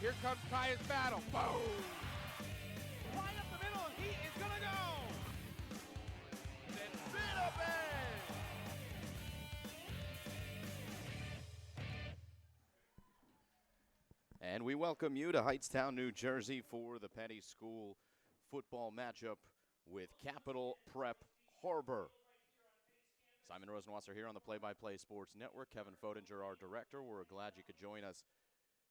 Here comes Tyus Battle. Boom! Right up the middle, and he is gonna go! Then sit up And we welcome you to Hightstown, New Jersey for the Peddie School football matchup with Capital Prep Harbor. Simon Rosenwasser here on the Play-by-Play Sports Network. Kevin Fodinger, our director. We're glad you could join us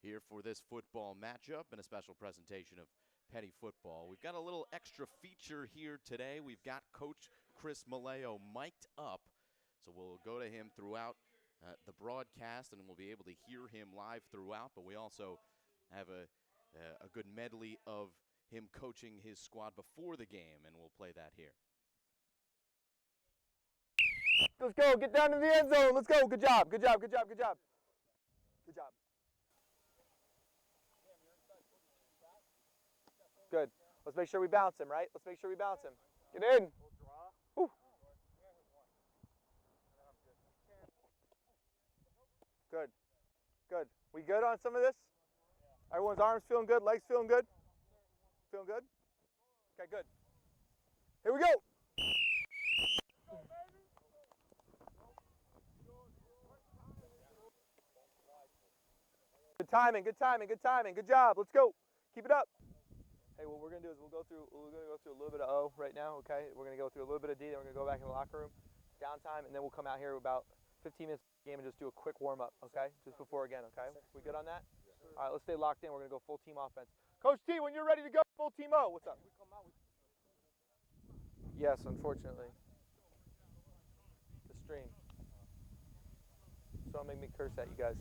here for this football matchup and a special presentation of Peddie football. We've got a little extra feature here today. We've got Coach Chris Maleo mic'd up, so we'll go to him throughout the broadcast, and we'll be able to hear him live throughout. But we also have a good medley of him coaching his squad before the game, and we'll play that here. Let's go. Get down to the end zone. Let's go. Good job. Good job. Good job. Good job. Good job. Good. Let's make sure we bounce him, right? Let's make sure we bounce him. Get in. Woo. Good. Good. We good on some of this? Everyone's arms feeling good? Legs feeling good? Feeling good? Okay, good. Here we go. Good timing, good timing, good timing. Good job. Let's go. Keep it up. Hey, what we're going to do is we're going to go through a little bit of O right now, okay? We're going to go through a little bit of D, then we're going to go back in the locker room, downtime, and then we'll come out here about 15 minutes of the game and just do a quick warm-up, okay? Just before again, okay? We good on that? All right, let's stay locked in. We're going to go full team offense. Coach T, when you're ready to go, full team O. What's up? Yes, unfortunately. The stream. So don't make me curse at you guys.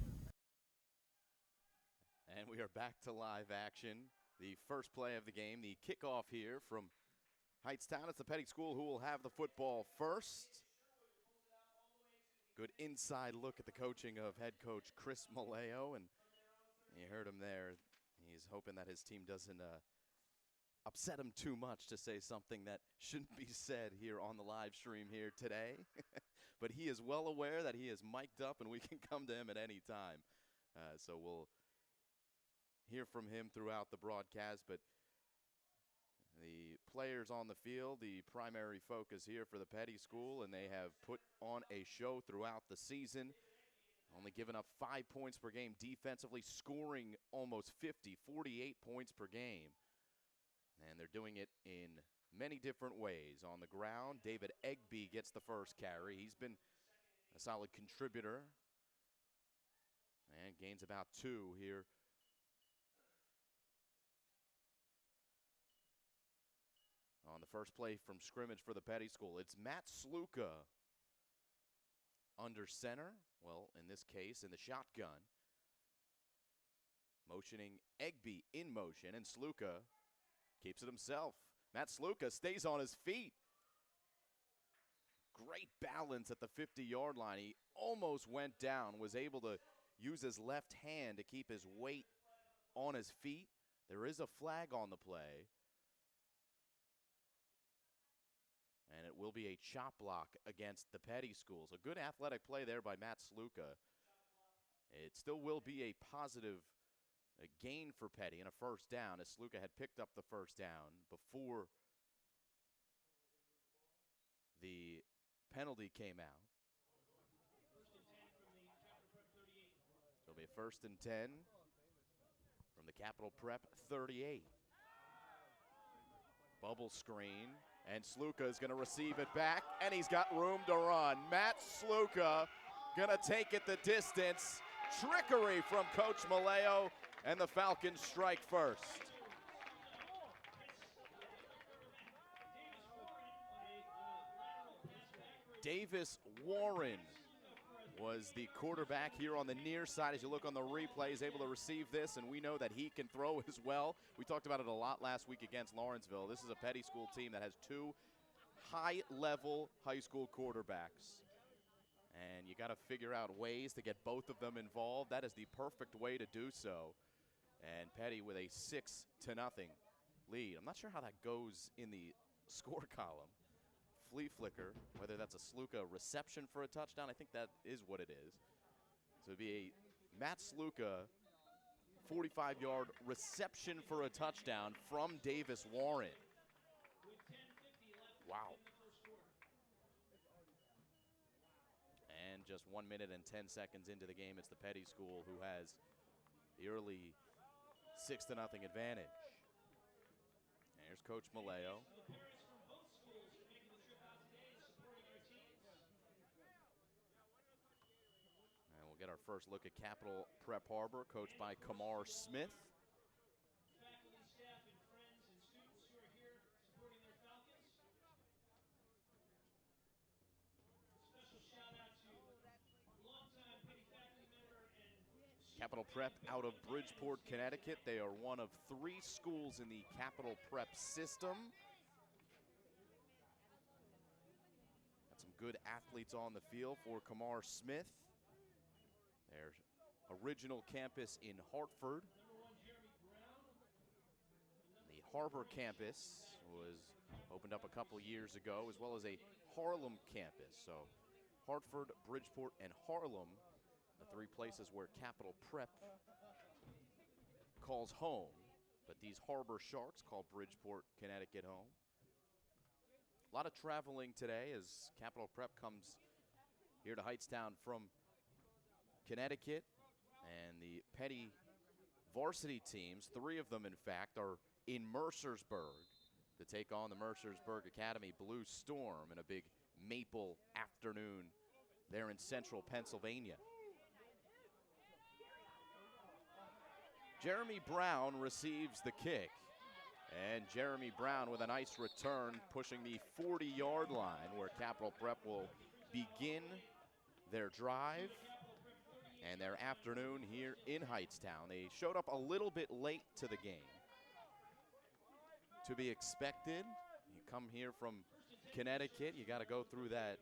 And we are back to live action. The first play of the game, the kickoff here from Hightstown. It's the Peddie School who will have the football first. Good inside look at the coaching of head coach Chris Maleo, and you heard him there. He's hoping that his team doesn't upset him too much to say something that shouldn't be said here on the live stream here today. But he is well aware that he is mic'd up and we can come to him at any time. So we'll hear from him throughout the broadcast, but the players on the field, the primary focus here for the Peddie School, and they have put on a show throughout the season, only giving up 5 points per game defensively, scoring almost 48 points per game. And they're doing it in many different ways. On the ground, David Egby gets the first carry. He's been a solid contributor and gains about 2 here. On the first play from scrimmage for the Peddie School, it's Matt Sluka under center. Well, in this case, in the shotgun. Motioning Egby in motion, and Sluka keeps it himself. Matt Sluka stays on his feet. Great balance at the 50-yard line. He almost went down, was able to use his left hand to keep his weight on his feet. There is a flag on the play. And it will be a chop block against the Peddie Schools. A good athletic play there by Matt Sluka. It still will be a positive gain for Peddie and a first down, as Sluka had picked up the first down before the penalty came out. So it'll be a 1st and 10 from the Capital Prep 38. Bubble screen. And Sluka is going to receive it back, and he's got room to run. Matt Sluka going to take it the distance. Trickery from Coach Maleo, and the Falcons strike first. Davis Warren was the quarterback here on the near side. As you look on the replay, he's able to receive this, and we know that he can throw as well. We talked about it a lot last week against Lawrenceville. This is a Peddie School team that has 2 high-level high school quarterbacks. And you got to figure out ways to get both of them involved. That is the perfect way to do so. And Peddie with a 6-0 lead. I'm not sure how that goes in the score column. Flea flicker, whether that's a Sluka reception for a touchdown, I think that is what it is. So it'd be a Matt Sluka 45-yard reception for a touchdown from Davis Warren. Wow. And just 1 minute and 10 seconds into the game, it's the Peddie School who has the early 6-0 advantage. There's Coach Maleo. And we'll get our first look at Capital Prep Harbor, coached by Kamar Smith. Capital Prep out of Bridgeport, Connecticut. They are one of 3 schools in the Capital Prep system. Got some good athletes on the field for Kamar Smith. Their original campus in Hartford. The Harbor campus was opened up a couple years ago, as well as a Harlem campus. So Hartford, Bridgeport, and Harlem, the 3 places where Capital Prep calls home, but these Harbor Sharks call Bridgeport, Connecticut home. A lot of traveling today as Capital Prep comes here to Hightstown from Connecticut, and the Peddie varsity teams, 3 of them in fact, are in Mercersburg to take on the Mercersburg Academy Blue Storm in a big maple afternoon there in central Pennsylvania. Jeremy Brown receives the kick, and Jeremy Brown with a nice return pushing the 40-yard line where Capital Prep will begin their drive and their afternoon here in Hightstown. They showed up a little bit late to the game. To be expected. You come here from Connecticut, you got to go through that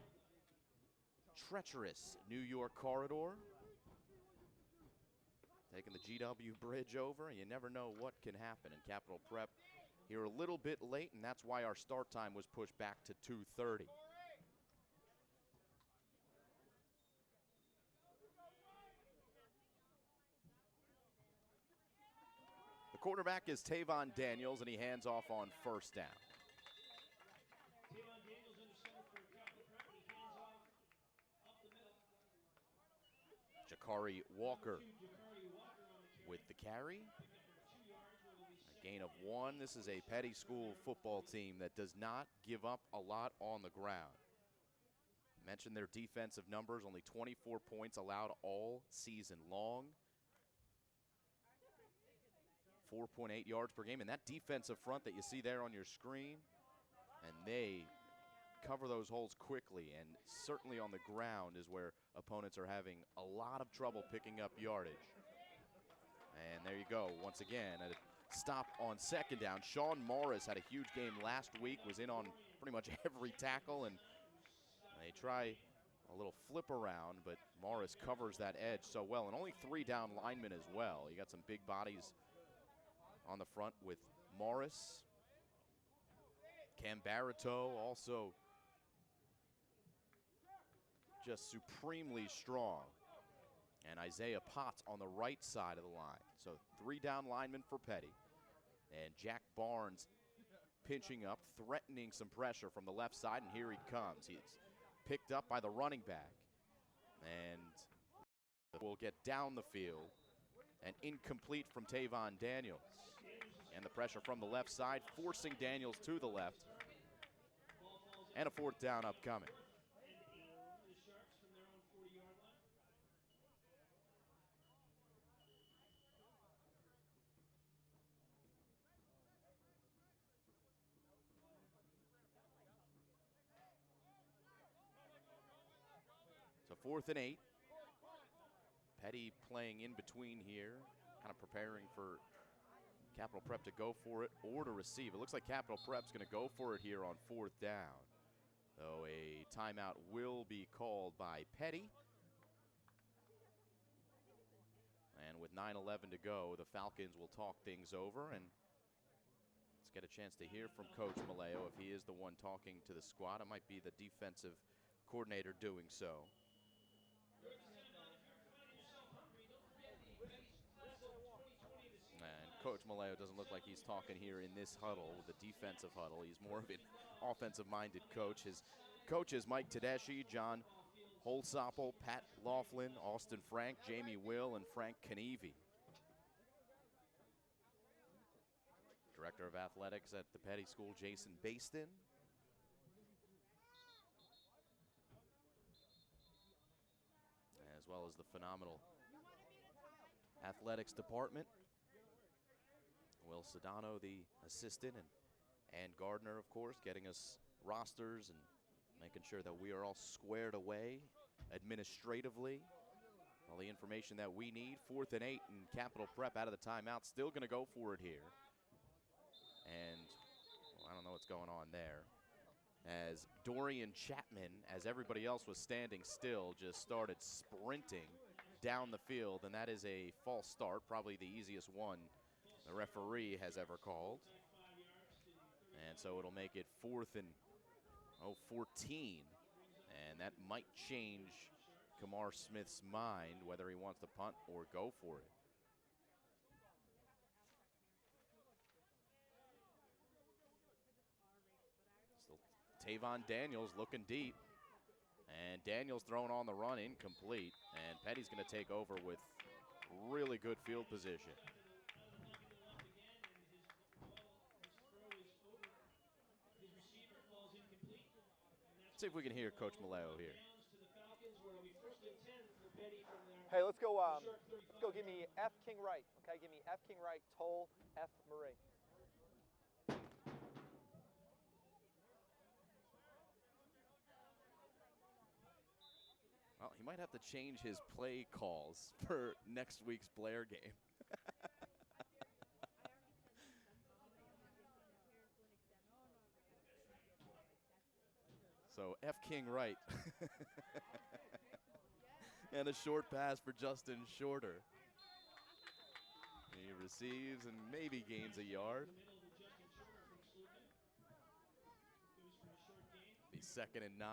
treacherous New York corridor. Taking the GW Bridge over, and you never know what can happen. And Capital Prep here a little bit late, and that's why our start time was pushed back to 2:30. The quarterback is Tavon Daniels, and he hands off on first down. Jakari Walker with the carry. A gain of 1. This is a Peddie School football team that does not give up a lot on the ground. Mentioned their defensive numbers, only 24 points allowed all season long. 4.8 yards per game, and that defensive front that you see there on your screen, and they cover those holes quickly, and certainly on the ground is where opponents are having a lot of trouble picking up yardage. And there you go, once again, a stop on second down. Sean Morris had a huge game last week, was in on pretty much every tackle, and they try a little flip around, but Morris covers that edge so well, and only 3 down linemen as well. You got some big bodies on the front with Morris. Cam Barito also just supremely strong. And Isaiah Potts on the right side of the line. So 3 down linemen for Peddie. And Jack Barnes pinching up, threatening some pressure from the left side, and here he comes. He's picked up by the running back. And will get down the field. And incomplete from Tavon Daniels. And the pressure from the left side, forcing Daniels to the left. And a 4th down upcoming. So 4th and 8. Peddie playing in between here, kind of preparing for Capital Prep to go for it or to receive. It looks like Capital Prep's going to go for it here on 4th down. Though a timeout will be called by Peddie. And with 9:11 to go, the Falcons will talk things over, and let's get a chance to hear from Coach Maleo if he is the one talking to the squad. It might be the defensive coordinator doing so. Coach Malayo doesn't look like he's talking here in this huddle, the defensive huddle. He's more of an offensive-minded coach. His coaches, Mike Tedeschi, John Holsopple, Pat Laughlin, Austin Frank, Jamie Will, and Frank Knieve. Director of Athletics at the Peddie School, Jason Baston. As well as the phenomenal athletics department. Will Sedano, the assistant, and Gardner, of course, getting us rosters and making sure that we are all squared away administratively. All the information that we need. 4th and 8 and Capital Prep out of the timeout. Still going to go for it here. And well, I don't know what's going on there. As Dorian Chapman, as everybody else was standing still, just started sprinting down the field, and that is a false start, probably the easiest one the referee has ever called. And so it'll make it 4th and 14, and that might change Kamar Smith's mind whether he wants to punt or go for it. Tavon Daniels looking deep, and Daniels throwing on the run, incomplete, and Pettie's going to take over with really good field position. Let's see if we can hear Coach Malayo here. Hey, let's go give me F. King Wright, okay? Give me F. King Wright, Toll, F. Murray. Well, he might have to change his play calls for next week's Blair game. So F. King Wright. And a short pass for Justin Shorter. He receives and maybe gains a yard. Be 2nd and 9.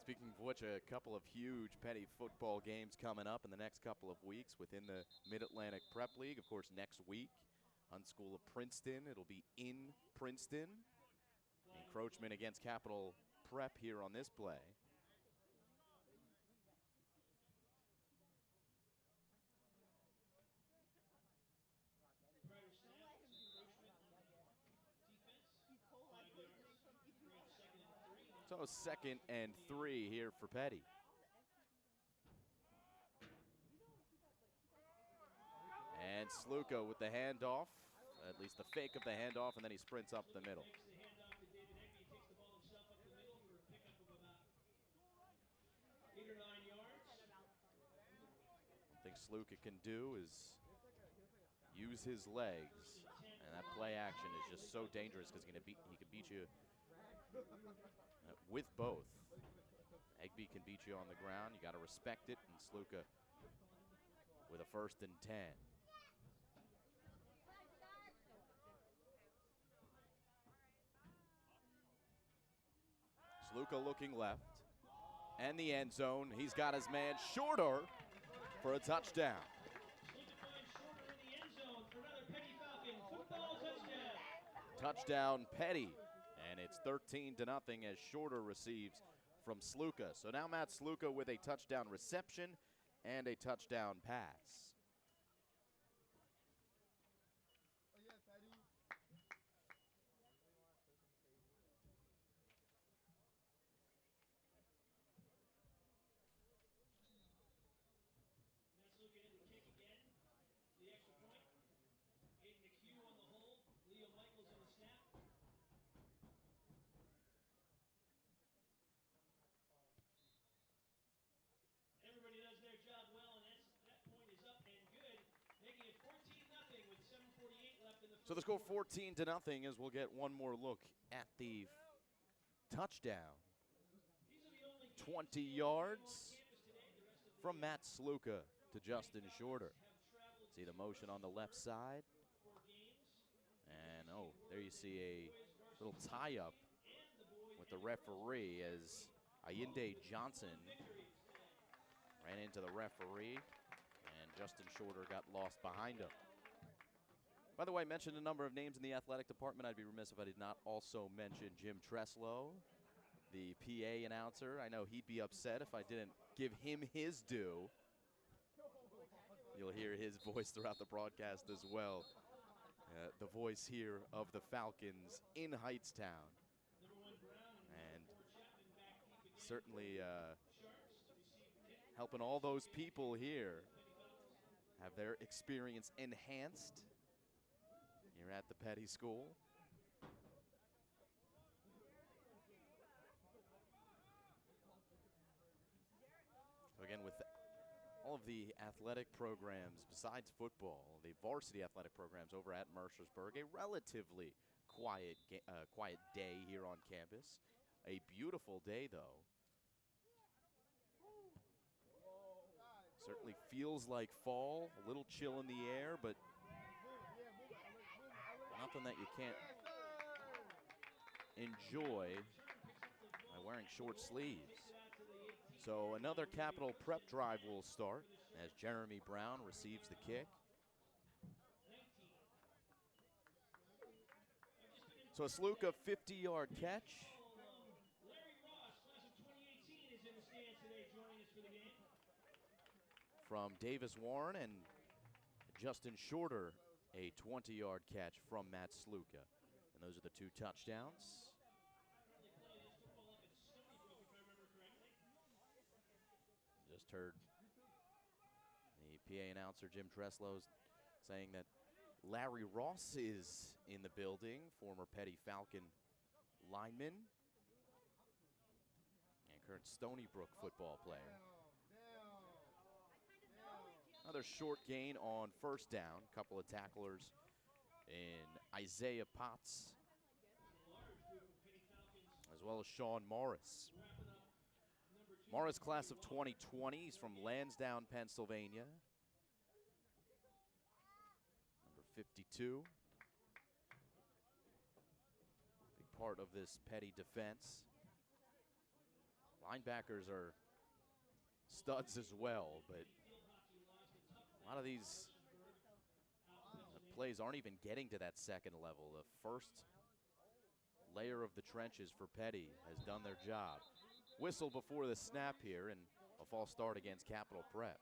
Speaking of which, a couple of huge Peddie football games coming up in the next couple of weeks within the Mid-Atlantic Prep League. Of course, next week, Hunt School of Princeton. It'll be in Princeton. Encroachment against Capital Prep here on this play. So 2nd and 3 here for Peddie. And Sluka with the handoff, at least the fake of the handoff, and then he sprints up the middle. I think Sluka can do is use his legs, and that play action is just so dangerous because he can beat you with both. Egby can beat you on the ground. You got to respect it, and Sluka with a 1st and 10. Sluka looking left, and the end zone. He's got his man Shorter for a touchdown. Touchdown Peddie, and it's 13-0 as Shorter receives from Sluka. So now Matt Sluka with a touchdown reception and a touchdown pass. So the score 14-0 as we'll get one more look at the touchdown. 20 yards from Matt Sluka to Justin Shorter. See the motion on the left side. And, oh, there you see a little tie-up with the referee as Ayinde Johnson ran into the referee, and Justin Shorter got lost behind him. By the way, I mentioned a number of names in the athletic department. I'd be remiss if I did not also mention Jim Treslow, the PA announcer. I know he'd be upset if I didn't give him his due. You'll hear his voice throughout the broadcast as well. The voice here of the Falcons in Hightstown. And certainly helping all those people here have their experience enhanced here at the Peddie School. So again, with all of the athletic programs besides football, the varsity athletic programs over at Mercersburg, a relatively quiet day here on campus. A beautiful day, though. Certainly feels like fall, a little chill in the air, but nothing that you can't enjoy by wearing short sleeves. So another Capital Prep drive will start as Jeremy Brown receives the kick. So a Sluka 50-yard catch. From Davis Warren, and Justin Shorter, a 20-yard catch from Matt Sluka. And those are the two touchdowns. Just heard the PA announcer, Jim Treslow, saying that Larry Ross is in the building, former Peddie Falcon lineman and current Stony Brook football player. Another short gain on first down. Couple of tacklers in Isaiah Potts, as well as Sean Morris. Morris, class of 2020. He's from Lansdowne, Pennsylvania. Number 52. Big part of this Peddie defense. Linebackers are studs as well, but a lot of these plays aren't even getting to that second level. The first layer of the trenches for Peddie has done their job. Whistle before the snap here, and a false start against Capital Prep.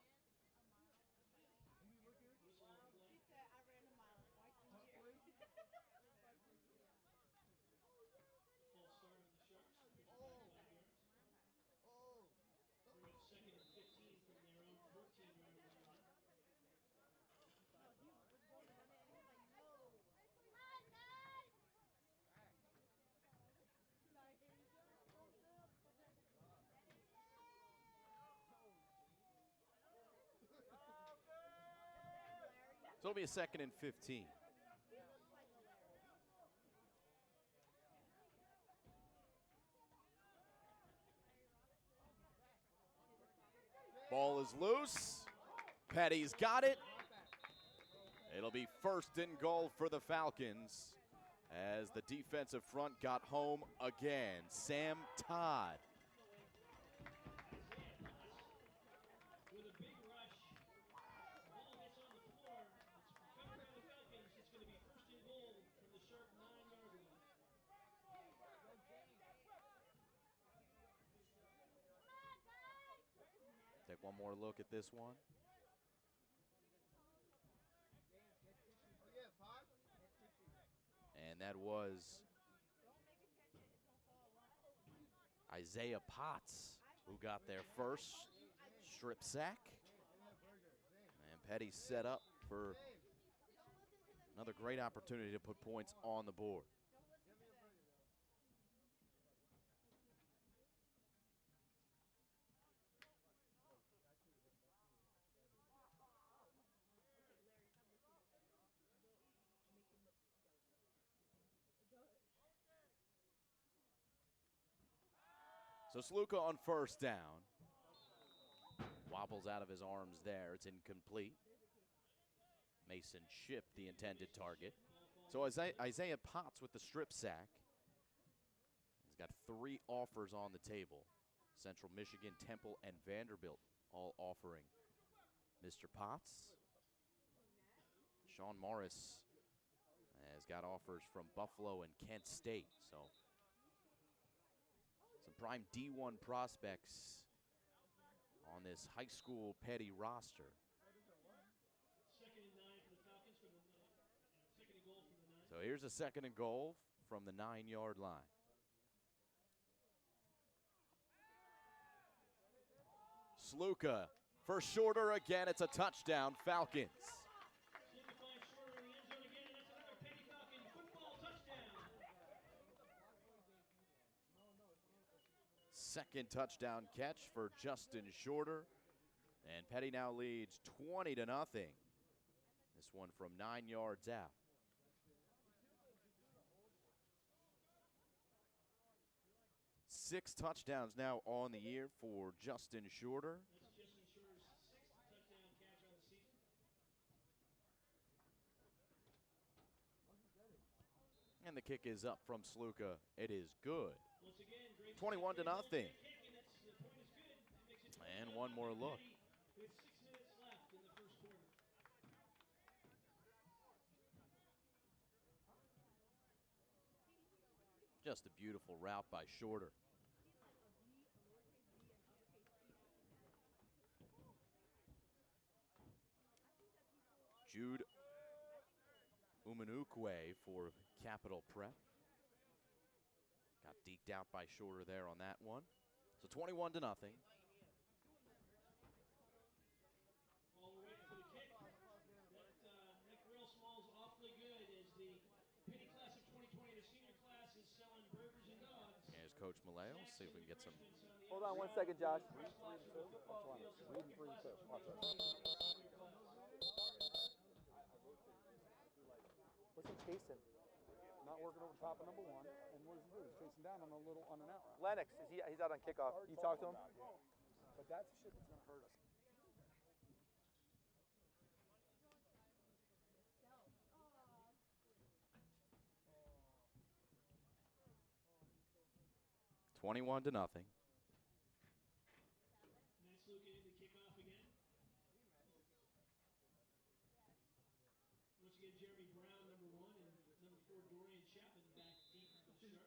So it'll be a 2nd and 15. Ball is loose. Peddie's got it. It'll be 1st and goal for the Falcons as the defensive front got home again. Sam Todd. Take one more look at this one. And that was Isaiah Potts who got their first strip sack. And Peddie set up for another great opportunity to put points on the board. So Sluka on first down. Wobbles out of his arms there. It's incomplete. Mason Ship, the intended target. So Isaiah Potts with the strip sack got 3 offers on the table. Central Michigan, Temple, and Vanderbilt all offering Mr. Potts. Sean Morris has got offers from Buffalo and Kent State. So some prime D1 prospects on this high school Peddie roster. So here's a 2nd and goal from the 9-yard line. Sluka for Shorter again. It's a touchdown, Falcons. Second touchdown catch for Justin Shorter. And Peddie now leads 20-0. This one from 9 yards out. Six touchdowns now on the year for Justin Shorter. And the kick is up from Sluka. It is good. 21-0. And one more look. Just a beautiful route by Shorter. Jude Umanukwe for Capital Prep. Got deked out by Shorter there on that one. So 21-0. While we're waiting for the kick, that grill smells awfully good as the Peddie class of 2020, the senior class, is selling burgers and dogs. Here's Coach Maleo. See if we can get some. Hold on 1 second, Josh. Read 3 and 2. Watch one. Read 3 and 2. Watch this. What's he chasing? Not working over top of number 1. And what does he do? He's chasing down on a little on an out route. Lennox, he's out on kickoff. You talked to him? But that's shit that's going to hurt us. $21-0. Nice look into kickoff again. Once again, Jeremy Brown, number 1, and number 4, Dorian Chapman back deep for the Sharks.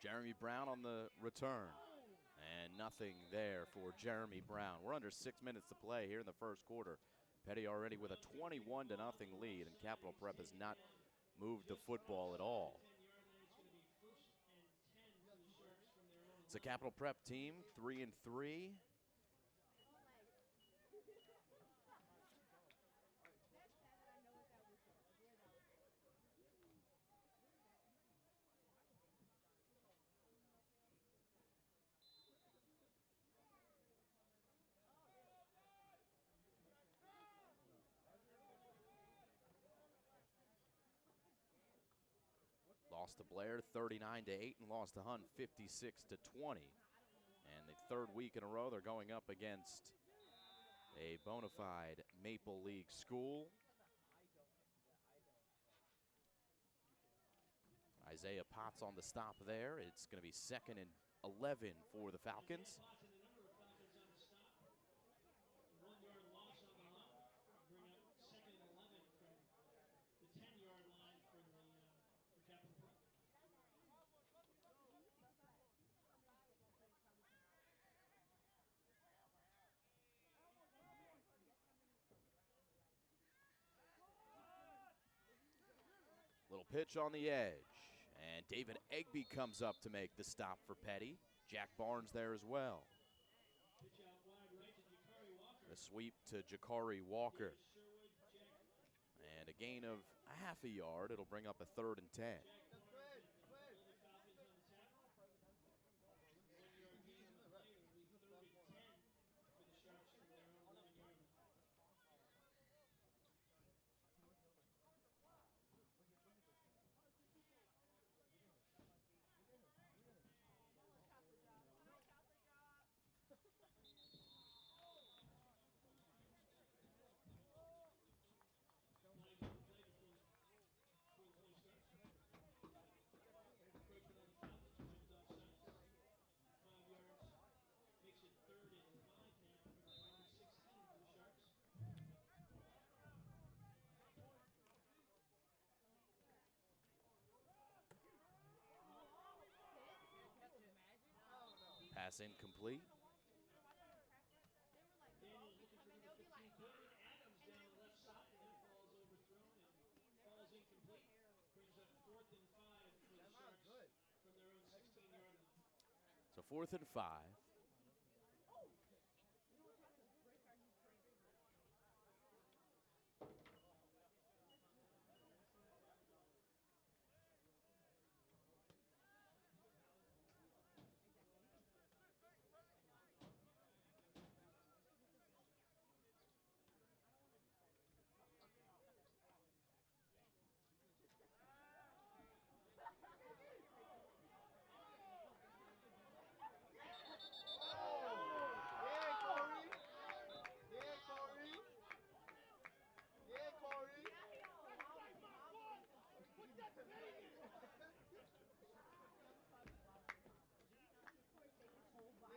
Jeremy Brown on the return. And nothing there for Jeremy Brown. We're under 6 minutes to play here in the first quarter. Peddie already with a 21-0 lead, and Capital Prep has not moved the football at all. It's a Capital Prep team, 3-3. Lost to Blair 39-8 and lost to Hunt 56-20. And the 3rd week in a row they're going up against a bona fide Maple League school. Isaiah Potts on the stop there. It's going to be 2nd and 11 for the Falcons. Little pitch on the edge, and David Egby comes up to make the stop for Peddie. Jack Barnes there as well. The sweep to Jakari Walker. And a gain of a half a yard. It'll bring up a 3rd and 10. Pass incomplete. Daniels looking for number 15, Billion Adams down the left side. That falls overthrown and falls incomplete. Brings up 4th and 5 for the Sharks from their own 16-yard line. So 4th and 5.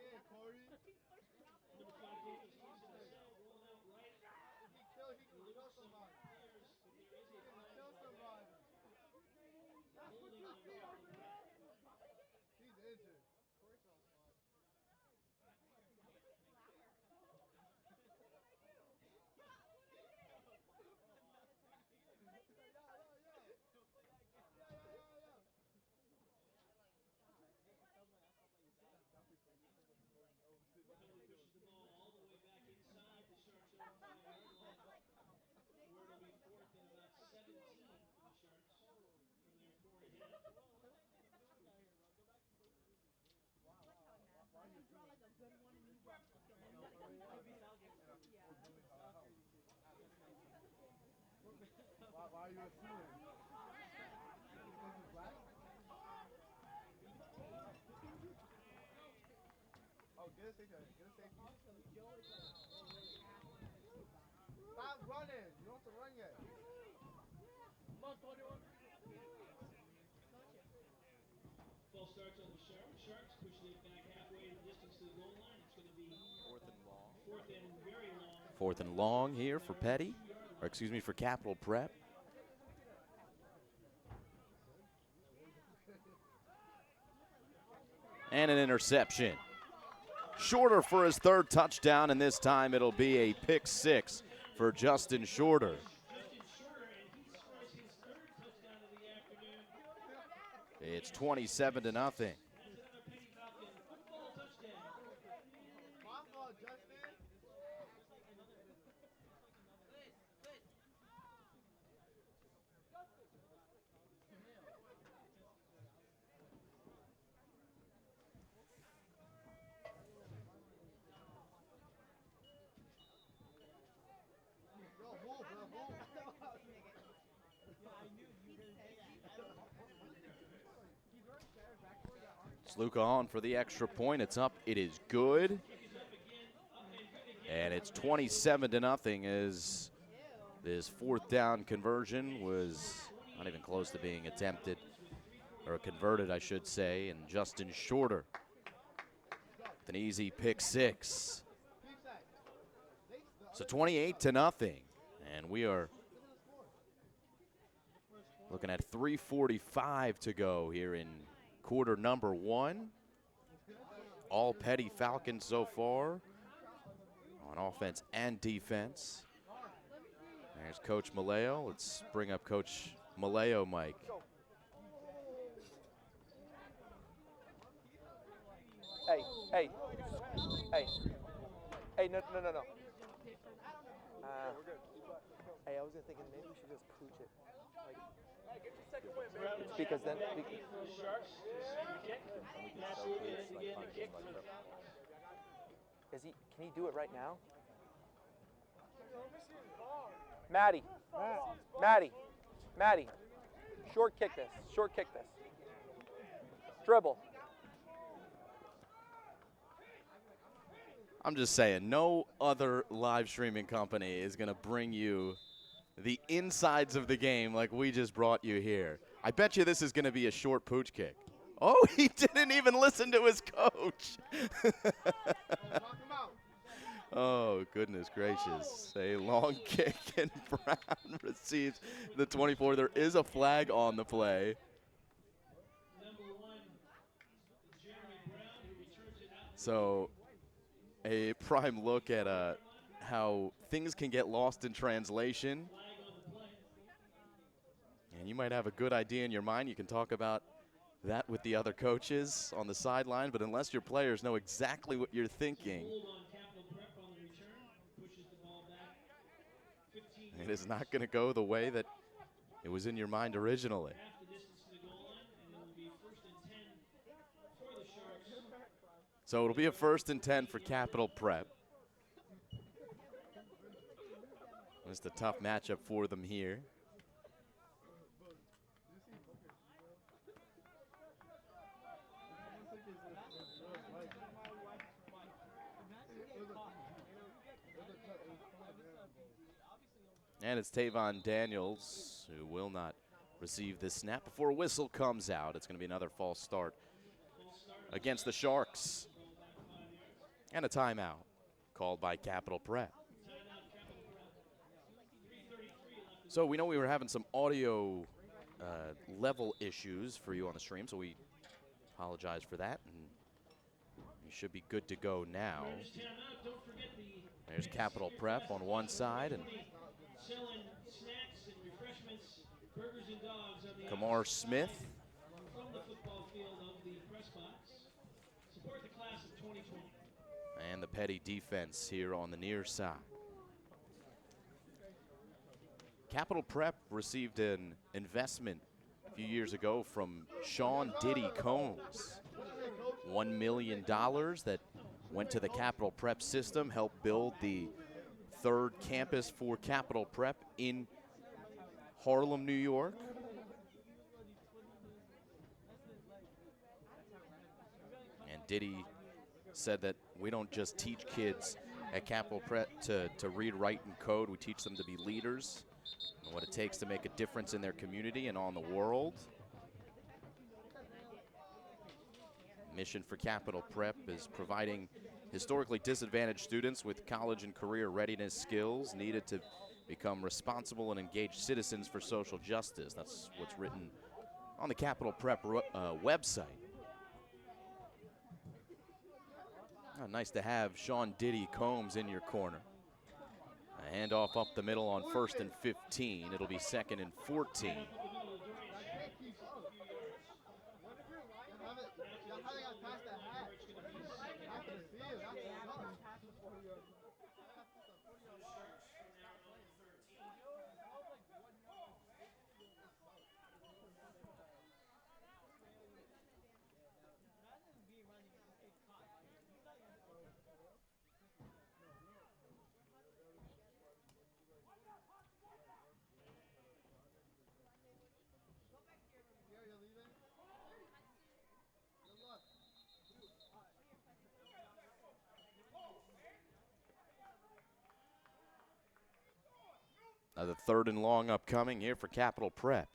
Number 5, Daniels keeps it himself, rolling out right. Looks some players, but there is a flag holding on Michael Pratt. He's injured. Peddie pushes the ball all the way back inside the Sharks' own 5-yard line, where it'll be 4th and about 17 for the Sharks from their 4.5. Why are you assuming? Because he's black? Oh, get a safety. Get a safety. Stop running. You don't have to run yet. False starts on the Sharks, pushing it back halfway the distance to the goal line. It's going to be 4th and long. 4th and very long. 4th and long here for Peddie. Or excuse me, for Capital Prep. And an interception. Shorter for his 3rd touchdown, and this time it'll be a pick 6 for Justin Shorter. Justin Shorter, and he scores his 3rd touchdown of the afternoon. It's 27 to nothing. That's another Peddie Falcon football touchdown. My fault, Justin. Yo, move, bro, move. Sluka on for the extra point. It's up. It is good. And it's 27 to nothing as this 4th down conversion was not even close to being attempted, or converted, I should say. And Justin Shorter with an easy pick 6. So 28 to nothing. And we are looking at 3:45 to go here in quarter number 1. All Peddie Falcons so far on offense and defense. There's Coach Maleo. Let's bring up Coach Maleo, Mike. Hey, hey, hey, no. Hey, I was thinking maybe we should just pooch it. Like, because then. Sharks, absolutely begin to kick. Can he do it right now? Maddie. Short kick this. Dribble. I'm just saying, no other live streaming company is going to bring you the insides of the game like we just brought you here. I bet you this is going to be a short pooch kick. Oh, he didn't even listen to his coach. Oh, goodness gracious. A long kick, and Brown receives the 24. There is a flag on the play. Number 1, Jeremy Brown, who returns it out. So a prime look at how things can get lost in translation. And you might have a good idea in your mind. You can talk about that with the other coaches on the sideline, but unless your players know exactly what you're thinking, it is not going to go the way that it was in your mind originally. So it'll be a 1st and 10 for Capital Prep. It's a tough matchup for them here. And it's Tavon Daniels who will not receive this snap before a whistle comes out. It's going to be another false start against the Sharks. And a timeout called by Capital Prep. So we know we were having some audio level issues for you on the stream, so we apologize for that. And you should be good to go now. There's Capital Prep on one side, and Kamar Smith. And the Peddie defense here on the near side. Capital Prep received an investment a few years ago from Sean Diddy Combs. $1 million that went to the Capital Prep system, helped build the 3rd campus for Capital Prep in Harlem, New York. And Diddy said that we don't just teach kids at Capital Prep to read, write, and code. We teach them to be leaders and what it takes to make a difference in their community and on the world. Mission for Capital Prep is providing historically disadvantaged students with college and career readiness skills needed to become responsible and engaged citizens for social justice. That's what's written on the Capital Prep website. Oh, nice to have Sean Diddy Combs in your corner. A handoff up the middle on 1st and 15. It'll be 2nd and 14. Another 3rd and long upcoming here for Capital Prep.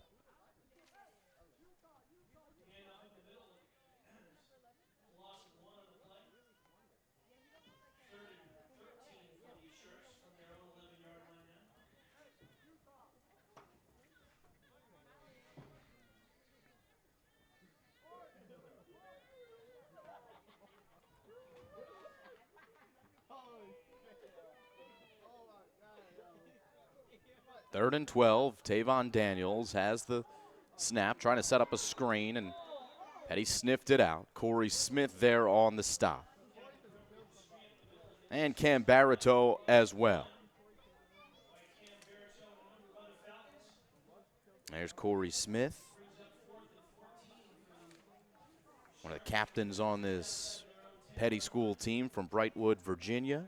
Third and 12. Tavon Daniels has the snap, trying to set up a screen, and Peddie sniffed it out. Corey Smith there on the stop. And Cam Barito as well. There's Corey Smith, one of the captains on this Peddie School team from Brightwood, Virginia.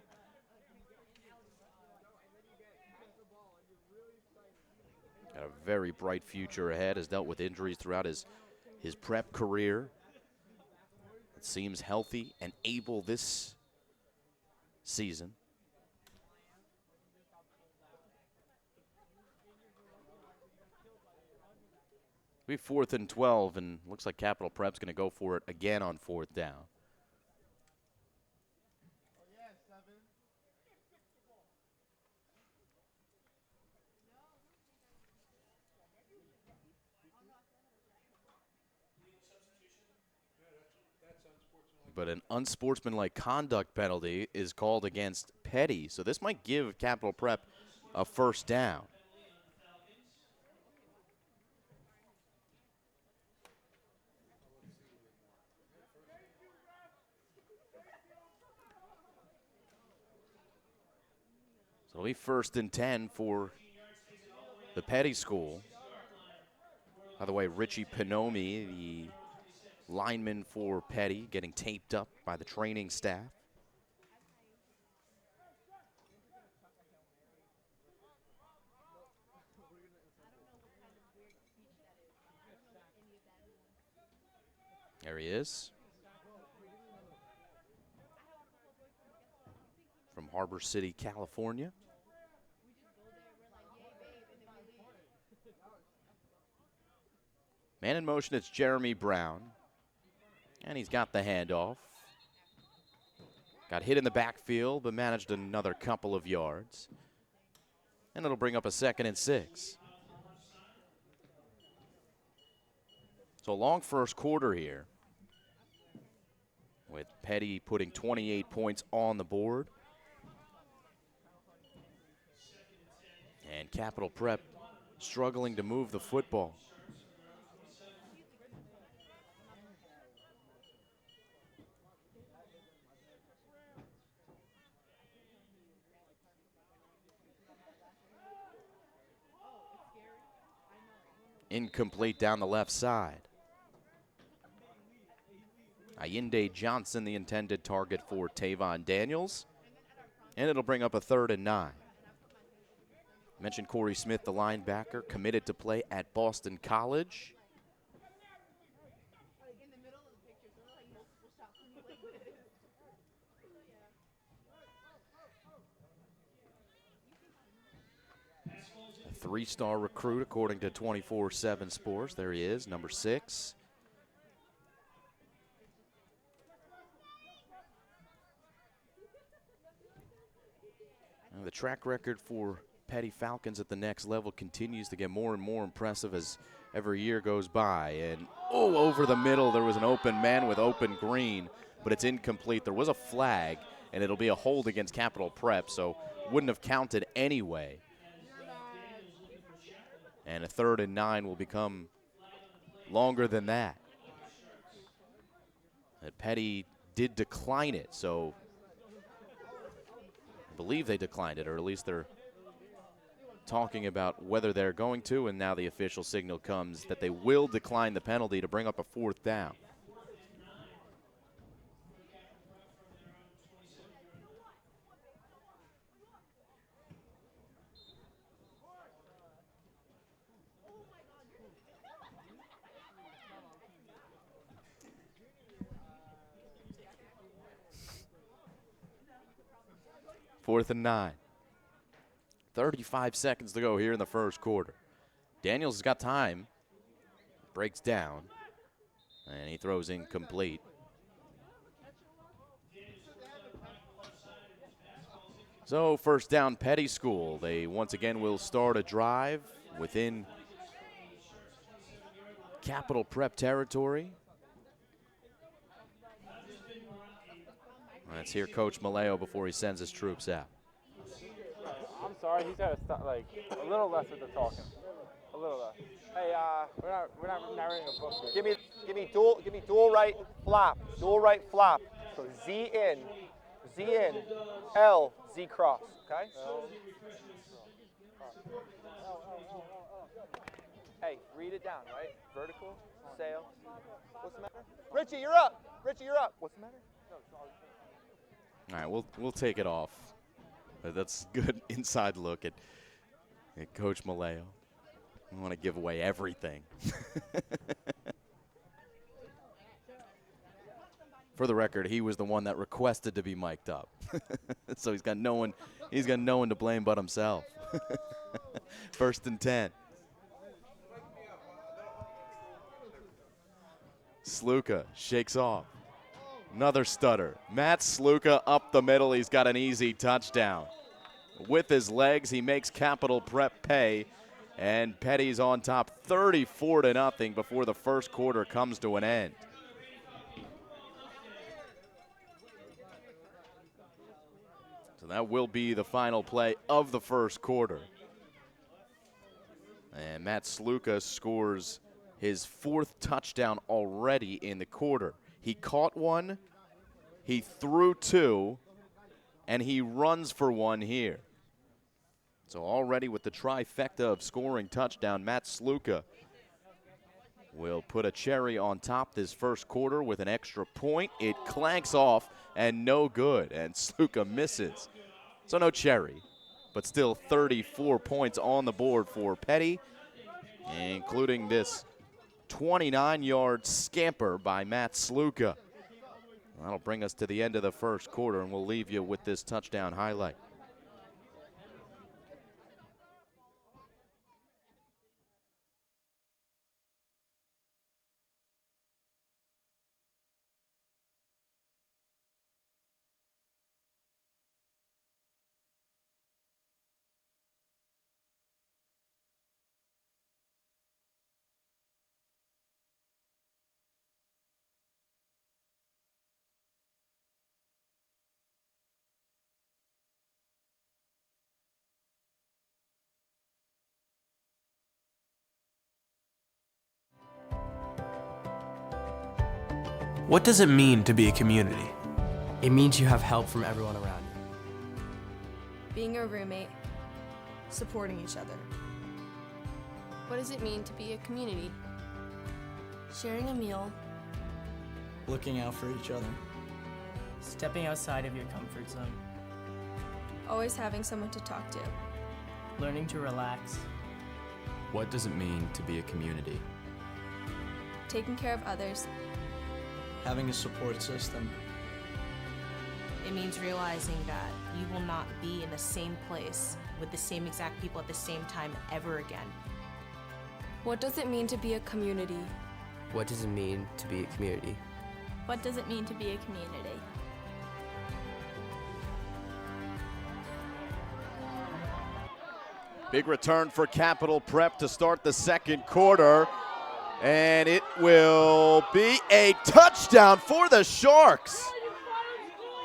Got a very bright future ahead, has dealt with injuries throughout his prep career. It seems healthy and able this season. It'll be 4th and 12, and looks like Capital Prep's going to go for it again on 4th down. But an unsportsmanlike conduct penalty is called against Peddie, so this might give Capital Prep a first down. So it'll be 1st and 10 for the Peddie school. By the way, Richie Pinomi, the lineman for Peddie, getting taped up by the training staff. There he is. From Harbor City, California. Man in motion, it's Jeremy Brown. And he's got the handoff. Got hit in the backfield, but managed another couple of yards. And it'll bring up a 2nd and 6. So a long first quarter here, with Peddie putting 28 points on the board. And Capital Prep struggling to move the football. Incomplete down the left side. Ayinde Johnson, the intended target for Tavon Daniels. And it'll bring up a 3rd and 9. Mentioned Corey Smith, the linebacker, committed to play at Boston College. A 3-star recruit, according to 24/7 Sports. There he is, number 6. And the track record for Peddie Falcons at the next level continues to get more and more impressive as every year goes by. And, over the middle, there was an open man with open green, but it's incomplete. There was a flag, and it'll be a hold against Capital Prep, so wouldn't have counted anyway. And a 3rd and 9 will become longer than that. And Peddie did decline it, so I believe they declined it, or at least they're talking about whether they're going to, and now the official signal comes that they will decline the penalty to bring up a 4th down. Fourth and 9. 35 seconds to go here in the first quarter. Daniels has got time. Breaks down. And he throws incomplete. So 1st down, Peddie School. They once again will start a drive within Capital Prep territory. Let's hear Coach Maleo before he sends his troops out. I'm sorry, he's got to stop, like, a little less with the talking. A little less. Hey, we're not narrating a book here. Give me dual right flap. Dual right flap. So Z in, L, Z cross, okay? Hey, read it down, right? Vertical, sail. What's the matter? Richie, you're up. What's the matter? No, it's all All right, we'll take it off. That's good inside look at Coach Maleo. I want to give away everything. For the record, he was the one that requested to be mic'd up. So he's got no one to blame but himself. 1st and 10. Sluka shakes off. Another stutter. Matt Sluka up the middle. He's got an easy touchdown. With his legs, he makes Capital Prep pay. And Peddie's on top 34-0 before the first quarter comes to an end. That will be the final play of the first quarter. And Matt Sluka scores his 4th touchdown already in the quarter. He caught one, he threw 2, and he runs for 1 here. So already with the trifecta of scoring touchdown, Matt Sluka will put a cherry on top this first quarter with an extra point. It clanks off and no good, and Sluka misses. So no cherry, but still 34 points on the board for Peddie, including this 29-yard scamper by Matt Sluka. That'll bring us to the end of the first quarter, and we'll leave you with this touchdown highlight. What does it mean to be a community? It means you have help from everyone around you. Being a roommate, supporting each other. What does it mean to be a community? Sharing a meal, looking out for each other, stepping outside of your comfort zone, always having someone to talk to, learning to relax. What does it mean to be a community? Taking care of others, having a support system. It means realizing that you will not be in the same place with the same exact people at the same time ever again. What does it mean to be a community? What does it mean to be a community? What does it mean to be a community? Big return for Capital Prep to start the second quarter. And it will be a touchdown for the Sharks.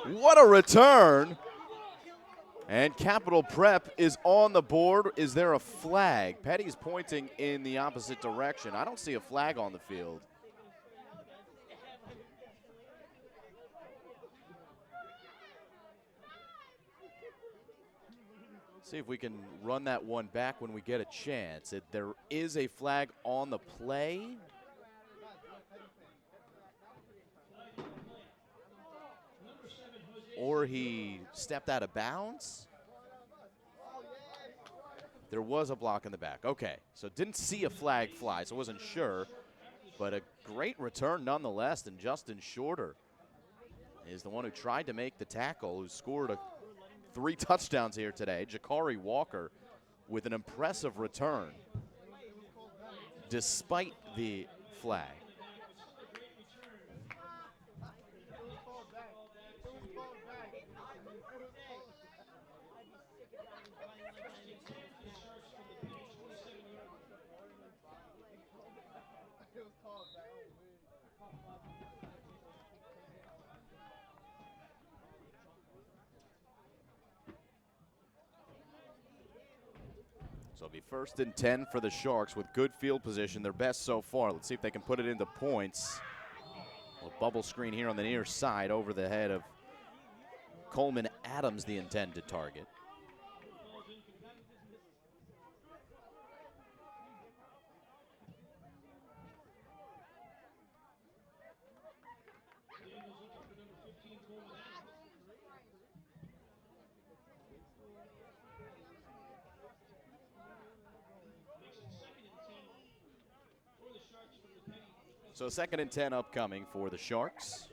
What a return. And Capital Prep is on the board. Is there a flag? Peddie's pointing in the opposite direction. I don't see a flag on the field. See if we can run that one back when we get a chance. There is a flag on the play. Or he stepped out of bounds. There was a block in the back. Okay, so didn't see a flag fly, so wasn't sure. But a great return nonetheless, and Justin Shorter is the one who tried to make the tackle, who scored 3 touchdowns here today. Jakari Walker with an impressive return despite the flag. So it'll be 1st and 10 for the Sharks with good field position, their best so far. Let's see if they can put it into points. A bubble screen here on the near side over the head of Coleman Adams, the intended target. So 2nd and 10 upcoming for the Sharks.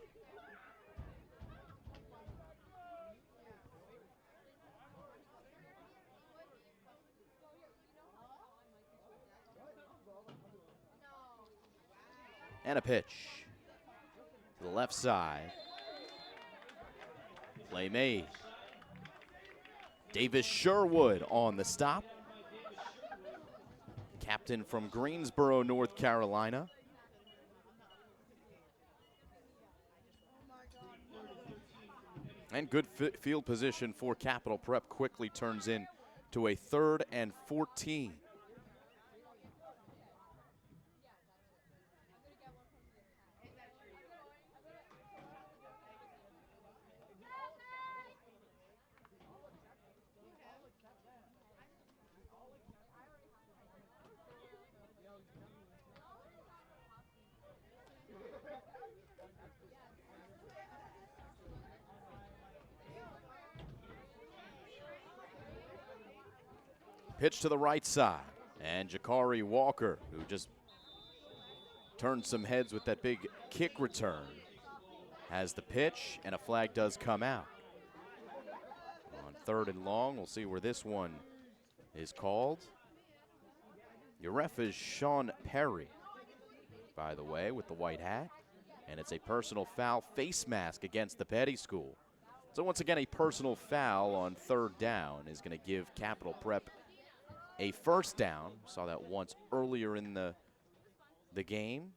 And a pitch to the left side. Play made. Davis Sherwood on the stop. Captain from Greensboro, North Carolina. And good field position for Capital Prep quickly turns in to a 3rd and 14. Pitch to the right side, and Jakari Walker, who just turned some heads with that big kick return, has the pitch, and a flag does come out. On 3rd and long, we'll see where this one is called. Your ref is Sean Perry, by the way, with the white hat, and it's a personal foul face mask against the Peddie school. So once again, a personal foul on 3rd down is going to give Capital Prep a 1st down. Saw that once earlier in the game.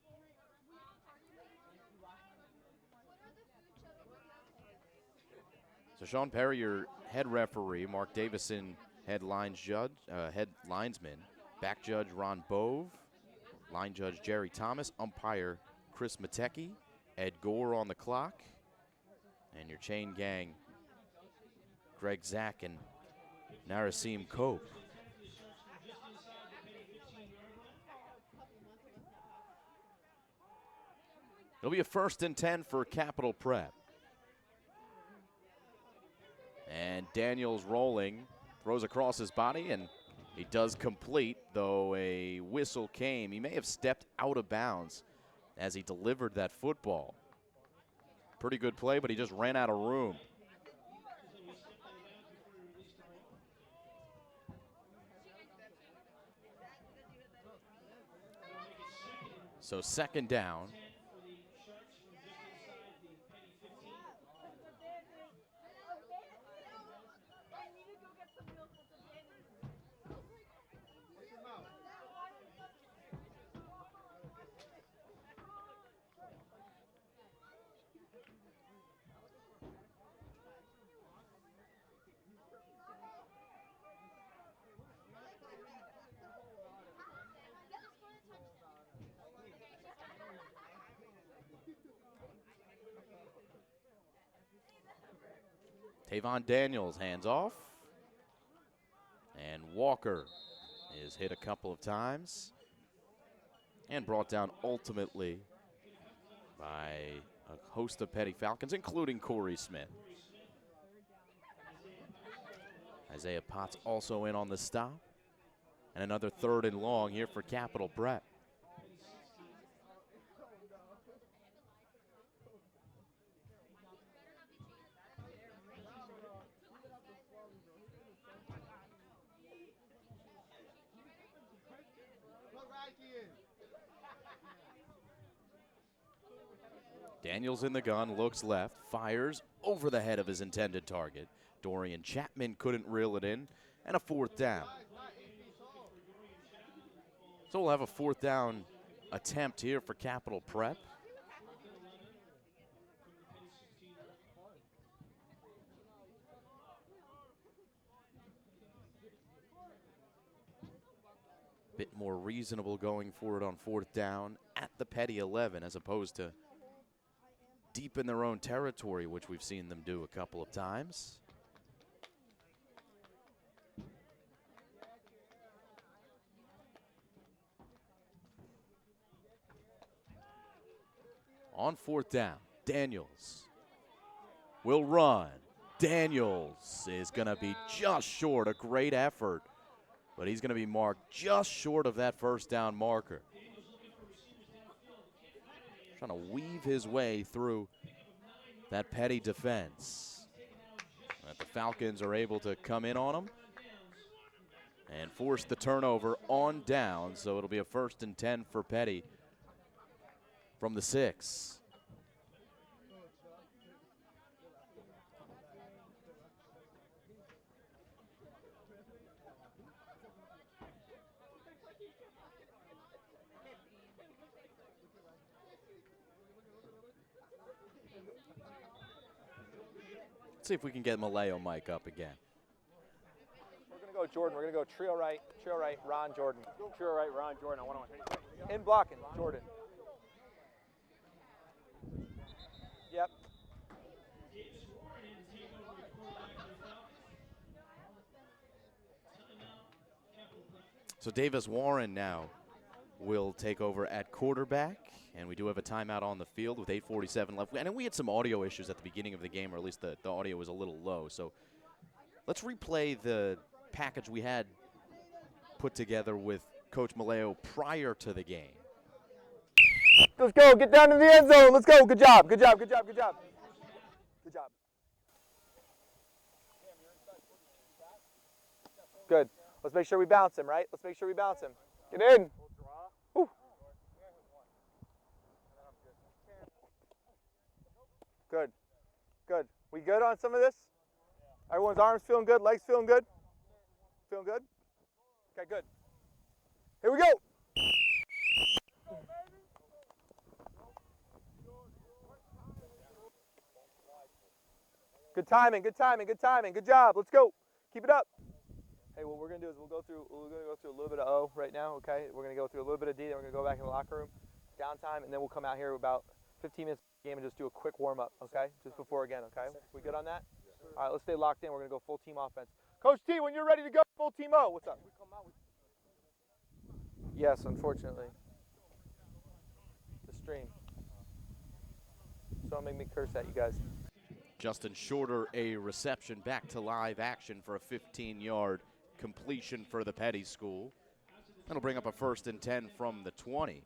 So Sean Perry, your head referee, Mark Davison, head linesman, back judge Ron Bove, line judge Jerry Thomas, umpire Chris Matecki, Ed Gore on the clock, and your chain gang, Greg Zach and Narasim Cope. It'll be a 1st and 10 for Capital Prep. And Daniels rolling, throws across his body, and he does complete, though a whistle came. He may have stepped out of bounds as he delivered that football. Pretty good play, but he just ran out of room. So 2nd down. Tavon Daniels hands off. And Walker is hit a couple of times and brought down ultimately by a host of Peddie Falcons, including Corey Smith. Isaiah Potts also in on the stop. And another 3rd and long here for Capital Prep. Daniels in the gun, looks left, fires over the head of his intended target. Dorian Chapman couldn't reel it in, and a 4th down. So we'll have a 4th down attempt here for Capital Prep. Bit more reasonable going for it on 4th down at the Peddie 11 as opposed to deep in their own territory, which we've seen them do a couple of times. On 4th down, Daniels will run. Daniels is going to be just short. A great effort, but he's going to be marked just short of that 1st down marker. Trying to weave his way through that Peddie defense. But the Falcons are able to come in on him and force the turnover on down, so it'll be a 1st and 10 for Peddie from the 6. Let's see if we can get Maleo Mike up again. We're going to go Jordan. We're going to go trio right, Ron, Jordan. Trio right, Ron, Jordan. I want to. In blocking, Jordan. Yep. So Davis Warren now will take over at quarterback, and we do have a timeout on the field with 8:47 left. I know we had some audio issues at the beginning of the game, or at least the audio was a little low. So let's replay the package we had put together with Coach Maleo prior to the game. Let's go. Get down to the end zone. Let's go. Good job. Good job. Good job. Good job. Good job. Good. Let's make sure we bounce him, right? Let's make sure we bounce him. Get in. Woo. Good. Good. We good on some of this? Everyone's arms feeling good? Legs feeling good? Feeling good? Okay, good. Here we go. Good timing, good timing, good timing. Good job. Let's go. Keep it up. Hey, what we're gonna do is we're gonna go through a little bit of O right now, okay? We're gonna go through a little bit of D, then we're gonna go back in the locker room, downtime, and then we'll come out here about 15 minutes of the game and just do a quick warm up, okay? Just before again, okay? We good on that? All right, let's stay locked in. We're gonna go full team offense. Coach T, when you're ready to go, full team O. What's up? Yes, unfortunately. The stream. So don't make me curse at you guys. Justin Shorter, a reception back to live action for a 15-yard completion for the Peddie School. That'll bring up a 1st and 10 from the 20.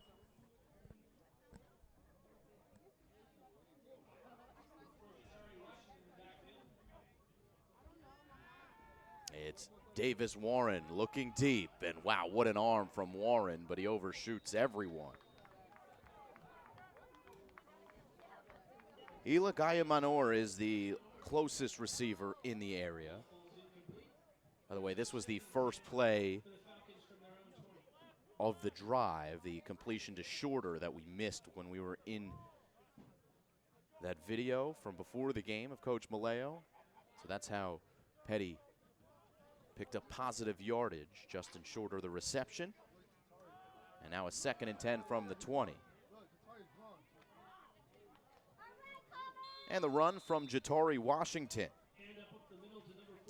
It's Davis Warren looking deep, and wow, what an arm from Warren, but he overshoots everyone. Ela Gayamanor is the closest receiver in the area. By the way, this was the first play of the drive, the completion to Shorter that we missed when we were in that video from before the game of Coach Maleo. So that's how Peddie picked up positive yardage. Justin Shorter, the reception. And now a 2nd and 10 from the 20. And the run from Jatari Washington.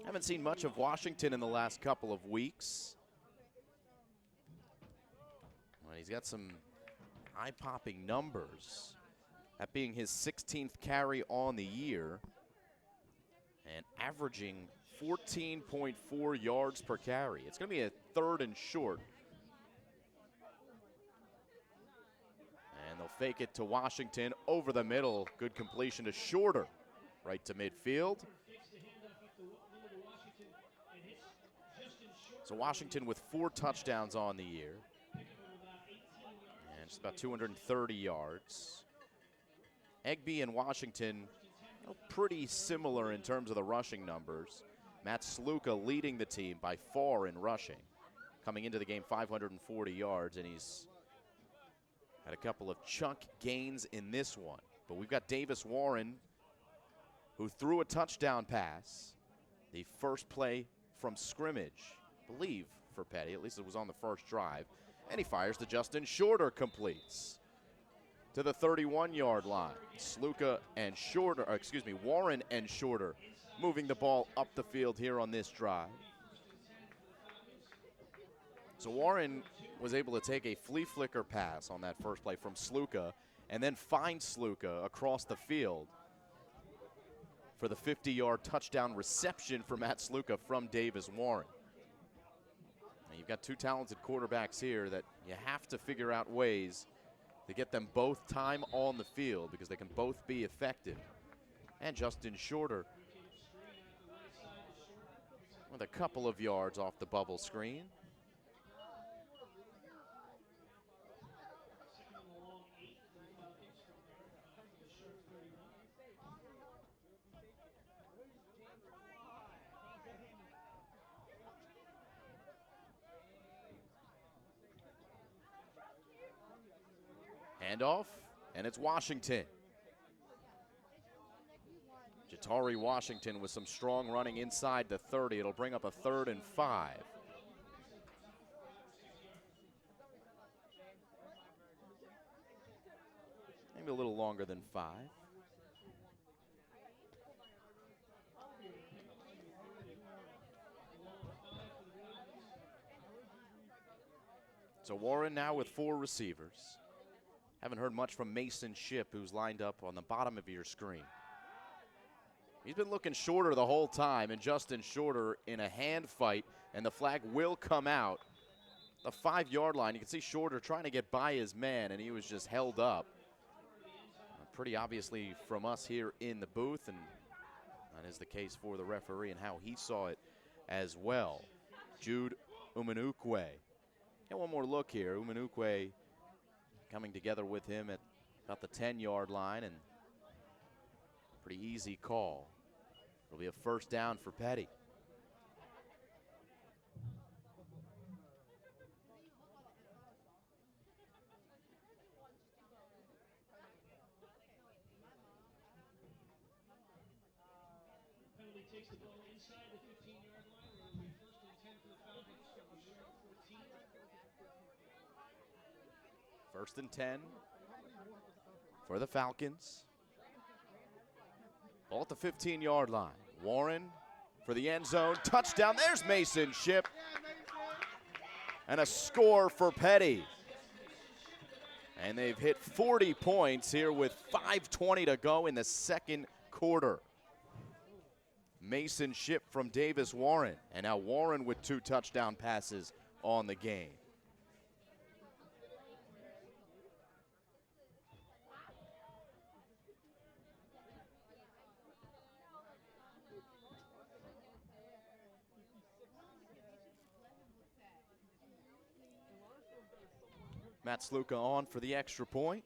Haven't seen much of Washington in the last couple of weeks. Well, he's got some eye-popping numbers. That being his 16th carry on the year. And averaging 14.4 yards per carry. It's going to be a 3rd and short. And they'll fake it to Washington over the middle. Good completion to Shorter, right to midfield. So Washington with 4 touchdowns on the year. And just about 230 yards. Egby and Washington are pretty similar in terms of the rushing numbers. Matt Sluka leading the team by far in rushing. Coming into the game 540 yards, and he's had a couple of chunk gains in this one. But we've got Davis Warren, who threw a touchdown pass. The first play from scrimmage, I believe, for Peddie. At least it was on the first drive. And he fires to Justin Shorter, completes to the 31-yard line. Sluka and Shorter, or excuse me, Warren and Shorter moving the ball up the field here on this drive. So Warren was able to take a flea flicker pass on that first play from Sluka and then find Sluka across the field for the 50-yard touchdown reception for Matt Sluka from Davis Warren. And you've got 2 talented quarterbacks here that you have to figure out ways to get them both time on the field because they can both be effective. And Justin Shorter with a couple of yards off the bubble screen. Handoff, and it's Washington. Tari Washington with some strong running inside the 30. It'll bring up a 3rd and 5. Maybe a little longer than 5. So Warren now with 4 receivers. Haven't heard much from Mason Shipp, who's lined up on the bottom of your screen. He's been looking shorter the whole time, and Justin Shorter in a hand fight, and the flag will come out. The 5-yard line, you can see Shorter trying to get by his man, and he was just held up. Pretty obviously from us here in the booth, and that is the case for the referee and how he saw it as well. Jude Umanukwe. Get one more look here. Umanukwe coming together with him at about the 10-yard line, and pretty easy call. It'll be a 1st down for Peddie. Penalty takes the ball inside the 15-yard line. It will be 1st and 10 for the Falcons from the short 14. 1st and 10 for the Falcons. Ball at the 15-yard line. Warren for the end zone. Touchdown. There's Mason Shipp. And a score for Peddie. And they've hit 40 points here with 5:20 to go in the 2nd quarter. Mason Shipp from Davis Warren. And now Warren with 2 touchdown passes on the game. Matt Sluka on for the extra point.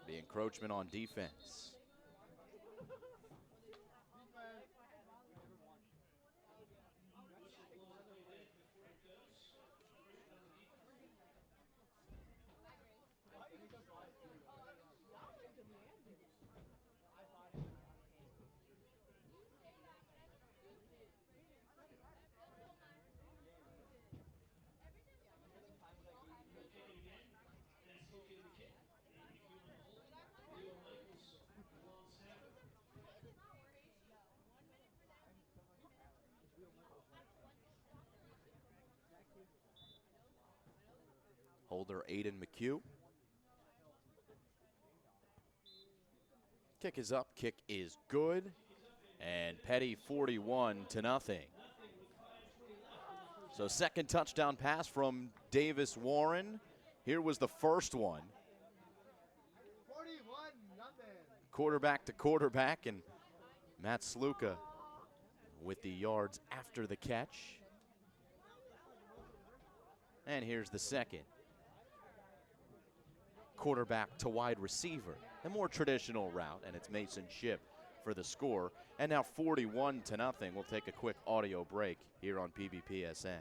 The encroachment on defense. Holder Aiden McHugh. Kick is up, kick is good. And Peddie 41-0. So 2nd touchdown pass from Davis Warren. Here was the first one. 41-0. Quarterback to quarterback, and Matt Sluka with the yards after the catch. And here's the 2nd. Quarterback to wide receiver, a more traditional route, and it's Mason Shipp for the score. And now 41-0. We'll take a quick audio break here on PBPSN.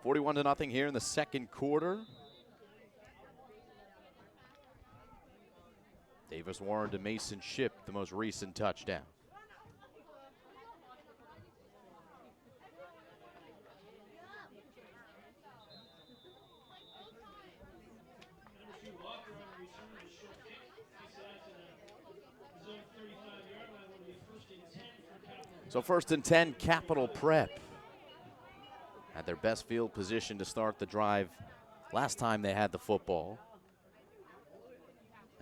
$41-0 here in the 2nd quarter. Davis Warren to Mason Shipp, the most recent touchdown. So 1st and 10, Capital Prep. Had their best field position to start the drive last time they had the football.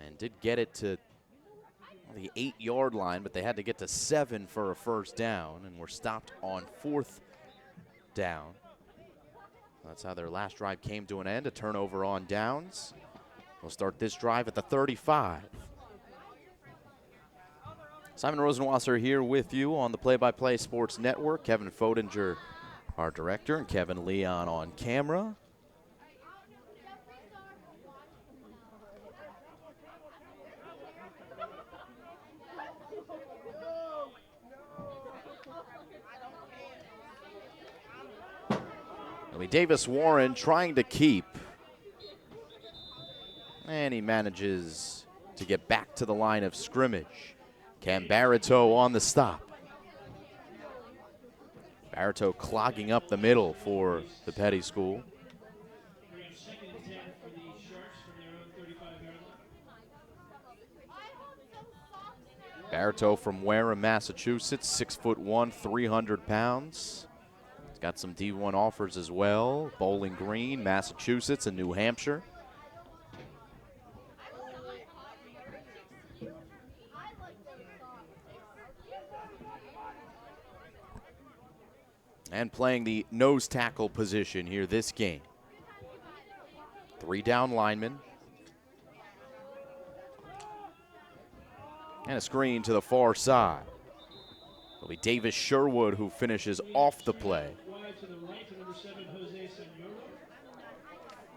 And did get it to the 8-yard line, but they had to get to 7 for a first down and were stopped on 4th down. That's how their last drive came to an end, a turnover on downs. We'll start this drive at the 35. Simon Rosenwasser here with you on the Play-by-Play Sports Network. Kevin Fodinger, our director, and Kevin Leon on camera. It'll be Davis Warren trying to keep. And he manages to get back to the line of scrimmage. Cam Barito on the stop. Barito clogging up the middle for the Peddie School. Barito from Wareham, Massachusetts, 6'1", 300 pounds. He's got some D1 offers as well. Bowling Green, Massachusetts, and New Hampshire. And playing the nose tackle position here this game. 3 down linemen. And a screen to the far side. It'll be Davis Sherwood who finishes off the play.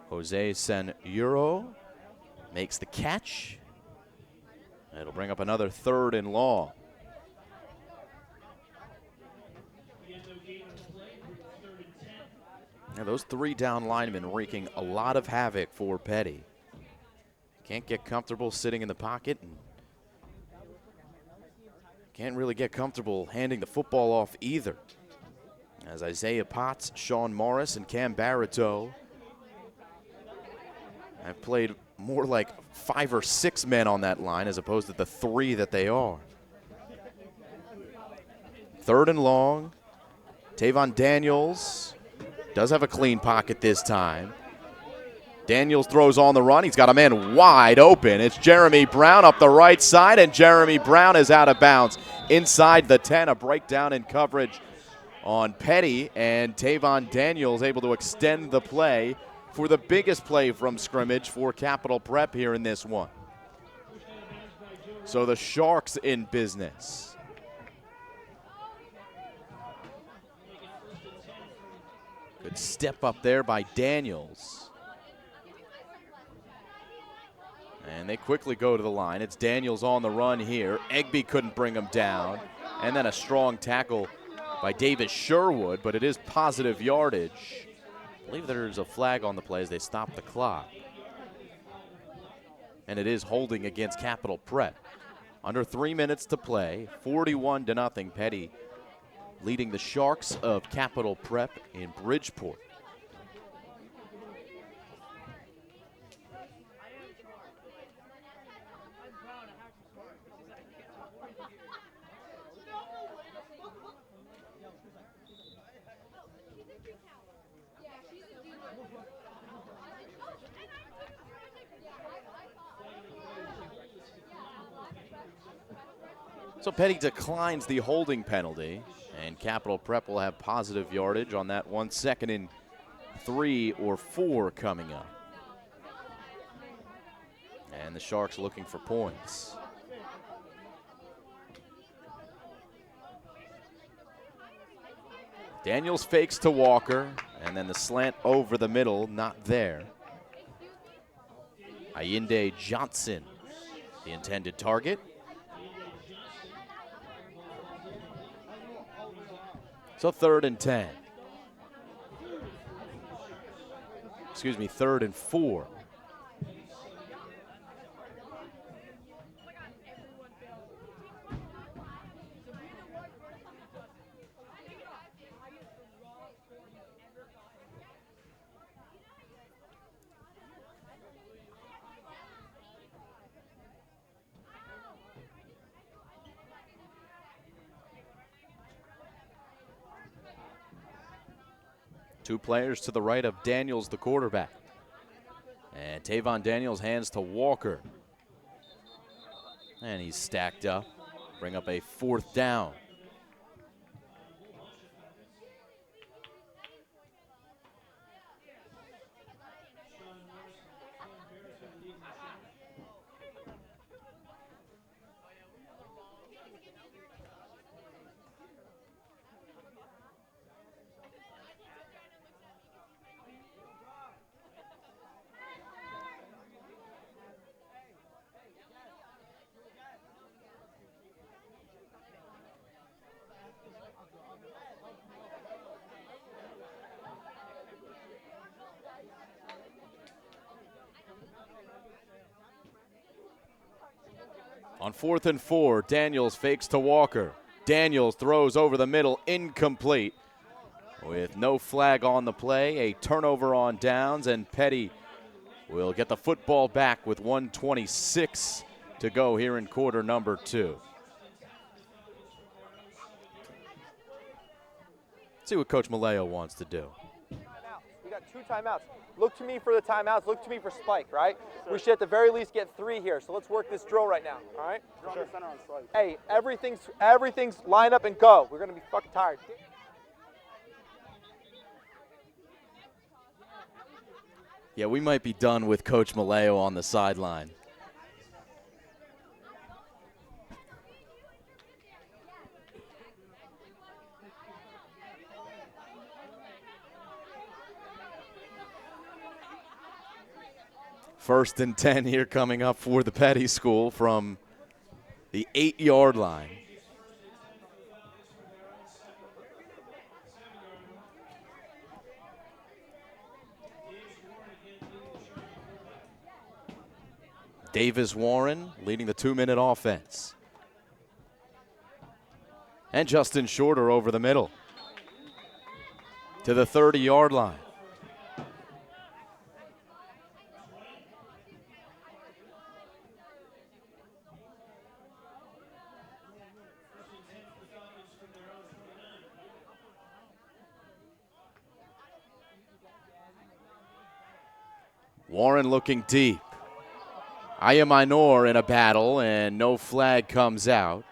Jose Senuro makes the catch. It'll bring up another 3rd and long. Yeah, those 3 down linemen wreaking a lot of havoc for Peddie. Can't get comfortable sitting in the pocket and can't really get comfortable handing the football off either. As Isaiah Potts, Sean Morris, and Cam Barito have played more like 5 or 6 men on that line as opposed to the 3 that they are. 3rd and long. Tavon Daniels does have a clean pocket this time. Daniels throws on the run. He's got a man wide open. It's Jeremy Brown up the right side, and Jeremy Brown is out of bounds inside the 10. A breakdown in coverage on Peddie, and Tavon Daniels able to extend the play for the biggest play from scrimmage for Capital Prep here in this one. So the Sharks in business. Good step up there by Daniels. And they quickly go to the line. It's Daniels on the run here. Egby couldn't bring him down. And then a strong tackle by Davis Sherwood, but it is positive yardage. I believe there's a flag on the play as they stop the clock. And it is holding against Capital Prep. Under 3 minutes to play, 41-0 Peddie leading the Sharks of Capital Prep in Bridgeport. So Peddie declines the holding penalty, and Capital Prep will have positive yardage on that 1 2nd and 3 or 4 coming up. And the Sharks looking for points. Daniels fakes to Walker, and then the slant over the middle, not there. Ayinde Johnson, the intended target. So 3rd and 10. Excuse me, 3rd and 4. Two players to the right of Daniels, the quarterback. And Tavon Daniels hands to Walker. And he's stacked up. Bring up a 4th down. On 4th and 4, Daniels fakes to Walker. Daniels throws over the middle, incomplete. With no flag on the play, a turnover on downs, and Peddie will get the football back with 1:26 to go here in quarter number 2. See what Coach Maleo wants to do. We got 2 timeouts. Look to me for the timeouts. Look to me for spike, right? We should at the very least get 3 here. So let's work this drill right now, all right? Hey, everything's line up and go. We're going to be fucking tired. Yeah, we might be done with Coach Maleo on the sideline. First and 10 here coming up for the Peddie School from the 8-yard line. Davis Warren leading the 2-minute offense. And Justin Shorter over the middle to the 30-yard line. Warren looking deep. Ayaminor in a battle, and no flag comes out.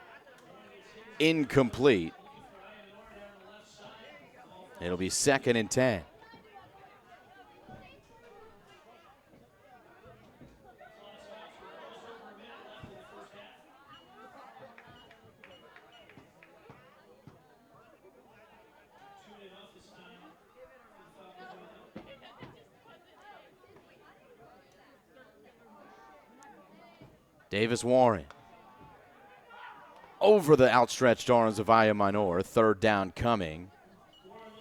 Incomplete. It'll be 2nd and 10. Davis Warren over the outstretched arms of Ayaminor. 3rd down coming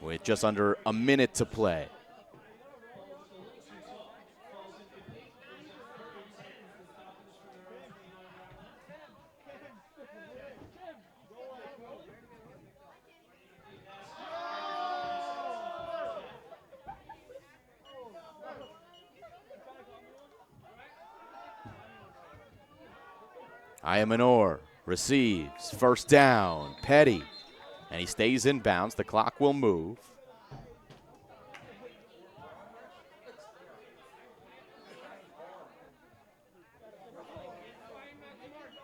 with just under a minute to play. Ayaminor receives, 1st down, Peddie, and he stays in bounds. The clock will move.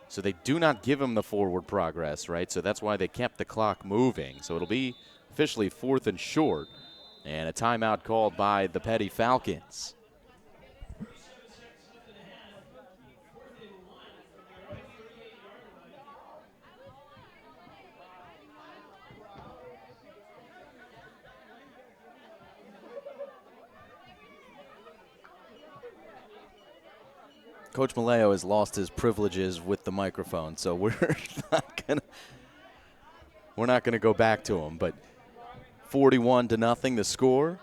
So they do not give him the forward progress, right? So that's why they kept the clock moving. So it'll be officially 4th and short, and a timeout called by the Peddie Falcons. Coach Maleo has lost his privileges with the microphone, so we're not gonna go back to him. But 41-0 the score,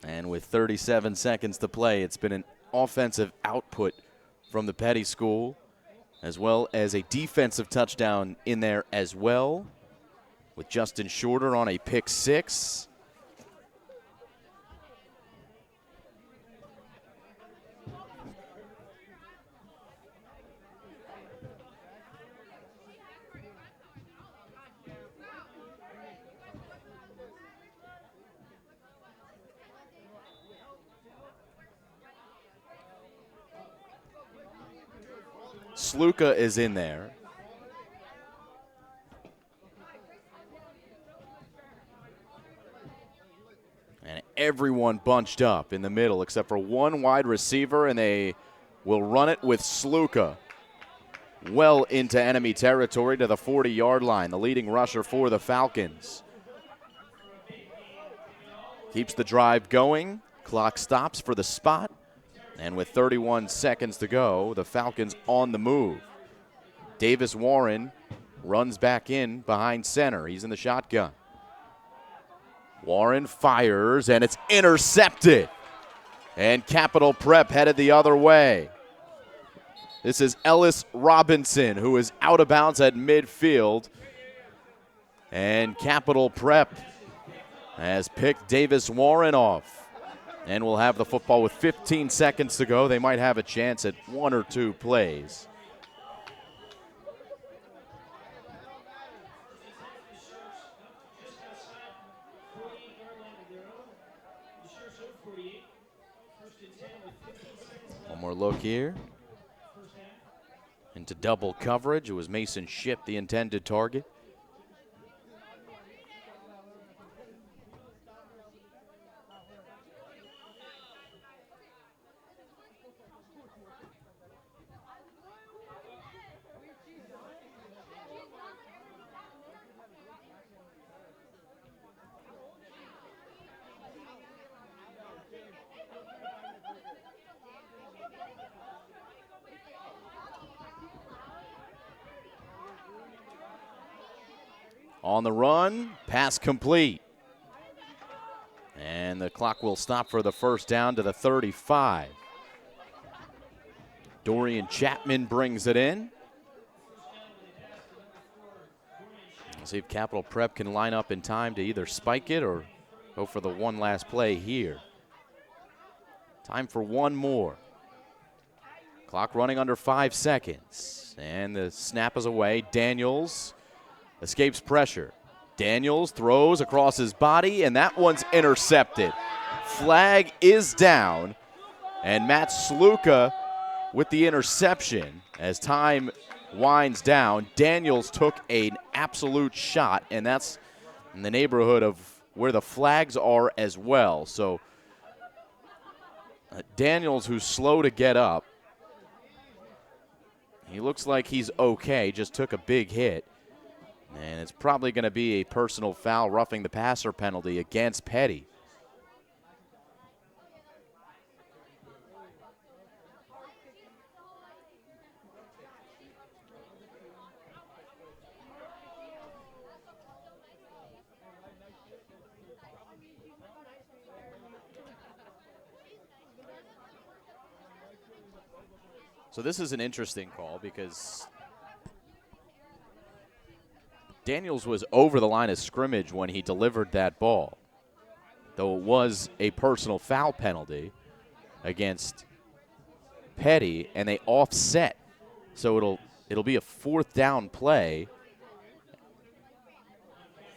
and with 37 seconds to play, it's been an offensive output from the Peddie School, as well as a defensive touchdown in there as well, with Justin Shorter on a pick 6. Sluka is in there. And everyone bunched up in the middle except for one wide receiver, and they will run it with Sluka well into enemy territory to the 40-yard line, the leading rusher for the Falcons. Keeps the drive going. Clock stops for the spot. And with 31 seconds to go, the Falcons on the move. Davis Warren runs back in behind center. He's in the shotgun. Warren fires, and it's intercepted. And Capital Prep headed the other way. This is Ellis Robinson, who is out of bounds at midfield. And Capital Prep has picked Davis Warren off. And will have the football with 15 seconds to go. They might have a chance at one or two plays. One more look here. Into double coverage. It was Mason Shipp, the intended target. On the run, pass complete. And the clock will stop for the first down to the 35. Dorian Chapman brings it in. Let's see if Capital Prep can line up in time to either spike it or go for the one last play here. Time for one more. Clock running under 5 seconds. And the snap is away. Daniels escapes pressure. Daniels throws across his body, and that one's intercepted. Flag is down, and Matt Sluka with the interception. As time winds down, Daniels took an absolute shot, and that's in the neighborhood of where the flags are as well. So Daniels, who's slow to get up, he looks like he's okay, just took a big hit. And it's probably going to be a personal foul, roughing the passer penalty against Peddie. So this is an interesting call because Daniels was over the line of scrimmage when he delivered that ball, though it was a personal foul penalty against Peddie, and they offset. So it'll be a fourth down play,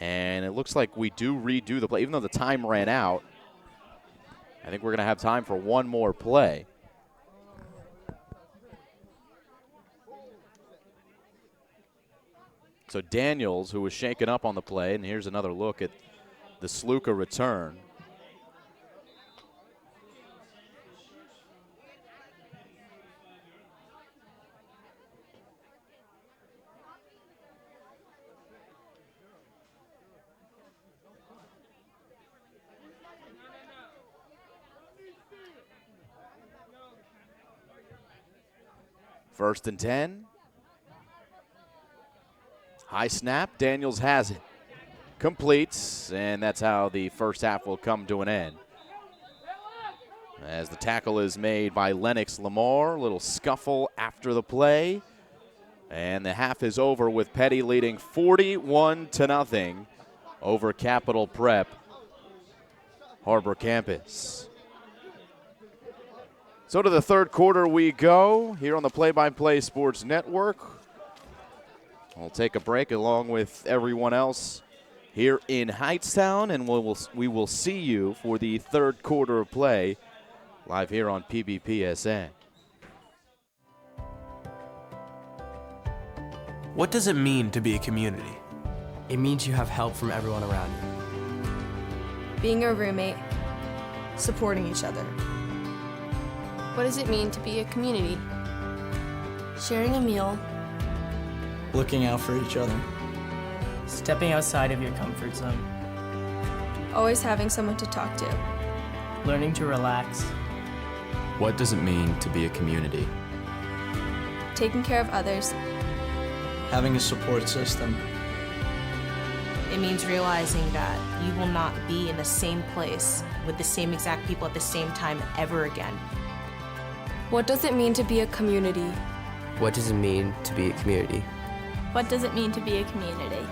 and it looks like we do redo the play. Even though the time ran out, I think we're going to have time for one more play. So Daniels, who was shaken up on the play, and here's another look at the Sluka return. First and 10. High snap, Daniels has it. Completes, and that's how the first half will come to an end. As the tackle is made by Lennox Lamar, little scuffle after the play. And the half is over with Peddie leading 41-0 over Capital Prep Harbor Campus. So to the third quarter we go here on the Play-by-Play Sports Network. We'll take a break along with everyone else here in Hightstown, and we will see you for the third quarter of play live here on PBPSN. What does it mean to be a community? It means you have help from everyone around you. Being a roommate. Supporting each other. What does it mean to be a community? Sharing a meal. Looking out for each other. Stepping outside of your comfort zone. Always having someone to talk to. Learning to relax. What does it mean to be a community? Taking care of others. Having a support system. It means realizing that you will not be in the same place with the same exact people at the same time ever again. What does it mean to be a community? What does it mean to be a community? What does it mean to be a community?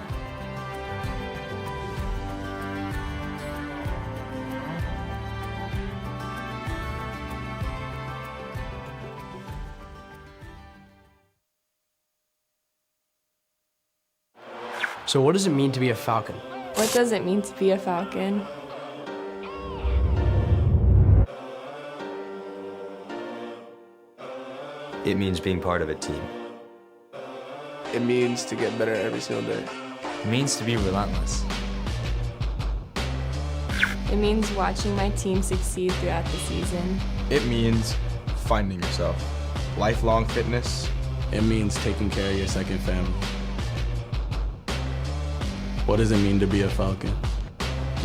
So what does it mean to be a Falcon? What does it mean to be a Falcon? It means being part of a team. It means to get better every single day. It means to be relentless. It means watching my team succeed throughout the season. It means finding yourself. Lifelong fitness. It means taking care of your second family. What does it mean to be a Falcon?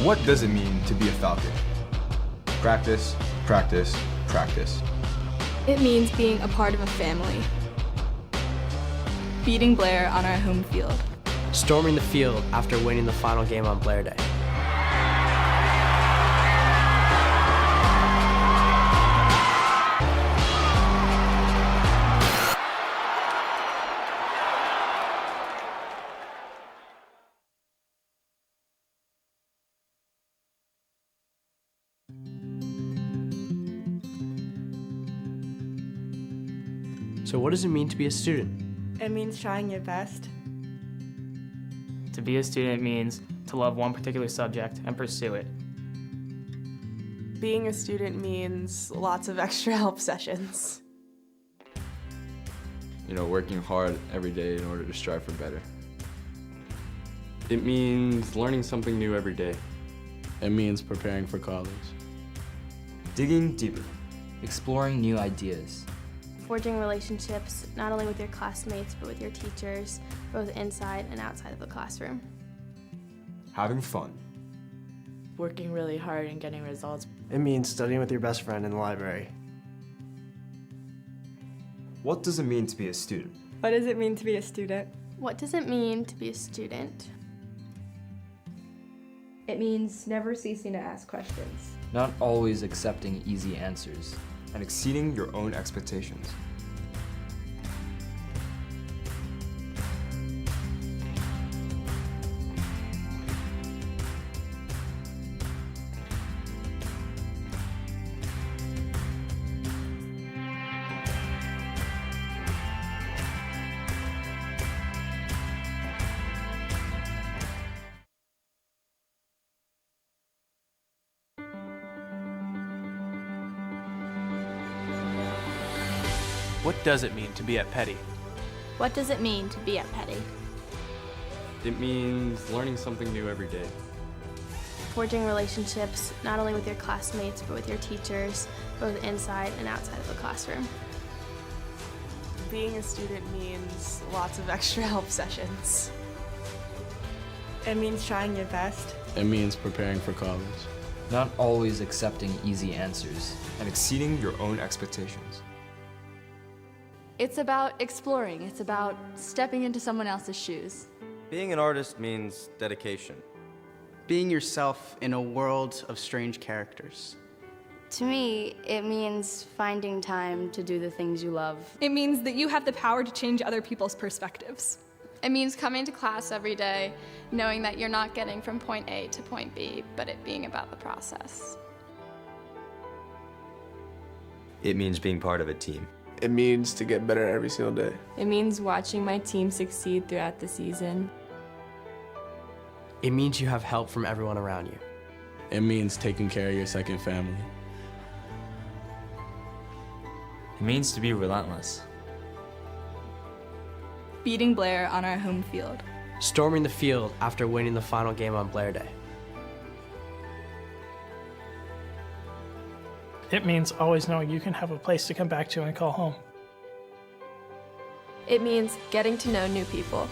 What does it mean to be a Falcon? Practice, practice, practice. It means being a part of a family. Beating Blair on our home field. Storming the field after winning the final game on Blair Day. So what does it mean to be a student? It means trying your best. To be a student means to love one particular subject and pursue it. Being a student means lots of extra help sessions. You know, working hard every day in order to strive for better. It means learning something new every day. It means preparing for college. Digging deeper. Exploring new ideas. Forging relationships, not only with your classmates, but with your teachers, both inside and outside of the classroom. Having fun. Working really hard and getting results. It means studying with your best friend in the library. What does it mean to be a student? What does it mean to be a student? What does it mean to be a student? It means never ceasing to ask questions. Not always accepting easy answers. And exceeding your own expectations. What does it mean to be at Peddie? What does it mean to be at Peddie? It means learning something new every day. Forging relationships, not only with your classmates, but with your teachers, both inside and outside of the classroom. Being a student means lots of extra help sessions. It means trying your best. It means preparing for college. Not always accepting easy answers. And exceeding your own expectations. It's about exploring. It's about stepping into someone else's shoes. Being an artist means dedication. Being yourself in a world of strange characters. To me, it means finding time to do the things you love. It means that you have the power to change other people's perspectives. It means coming to class every day, knowing that you're not getting from point A to point B, but it being about the process. It means being part of a team. It means to get better every single day. It means watching my team succeed throughout the season. It means you have help from everyone around you. It means taking care of your second family. It means to be relentless. beating Blair on our home field. Storming the field after winning the final game on Blair Day. It means always knowing you can have a place to come back to and call home. It means getting to know new people.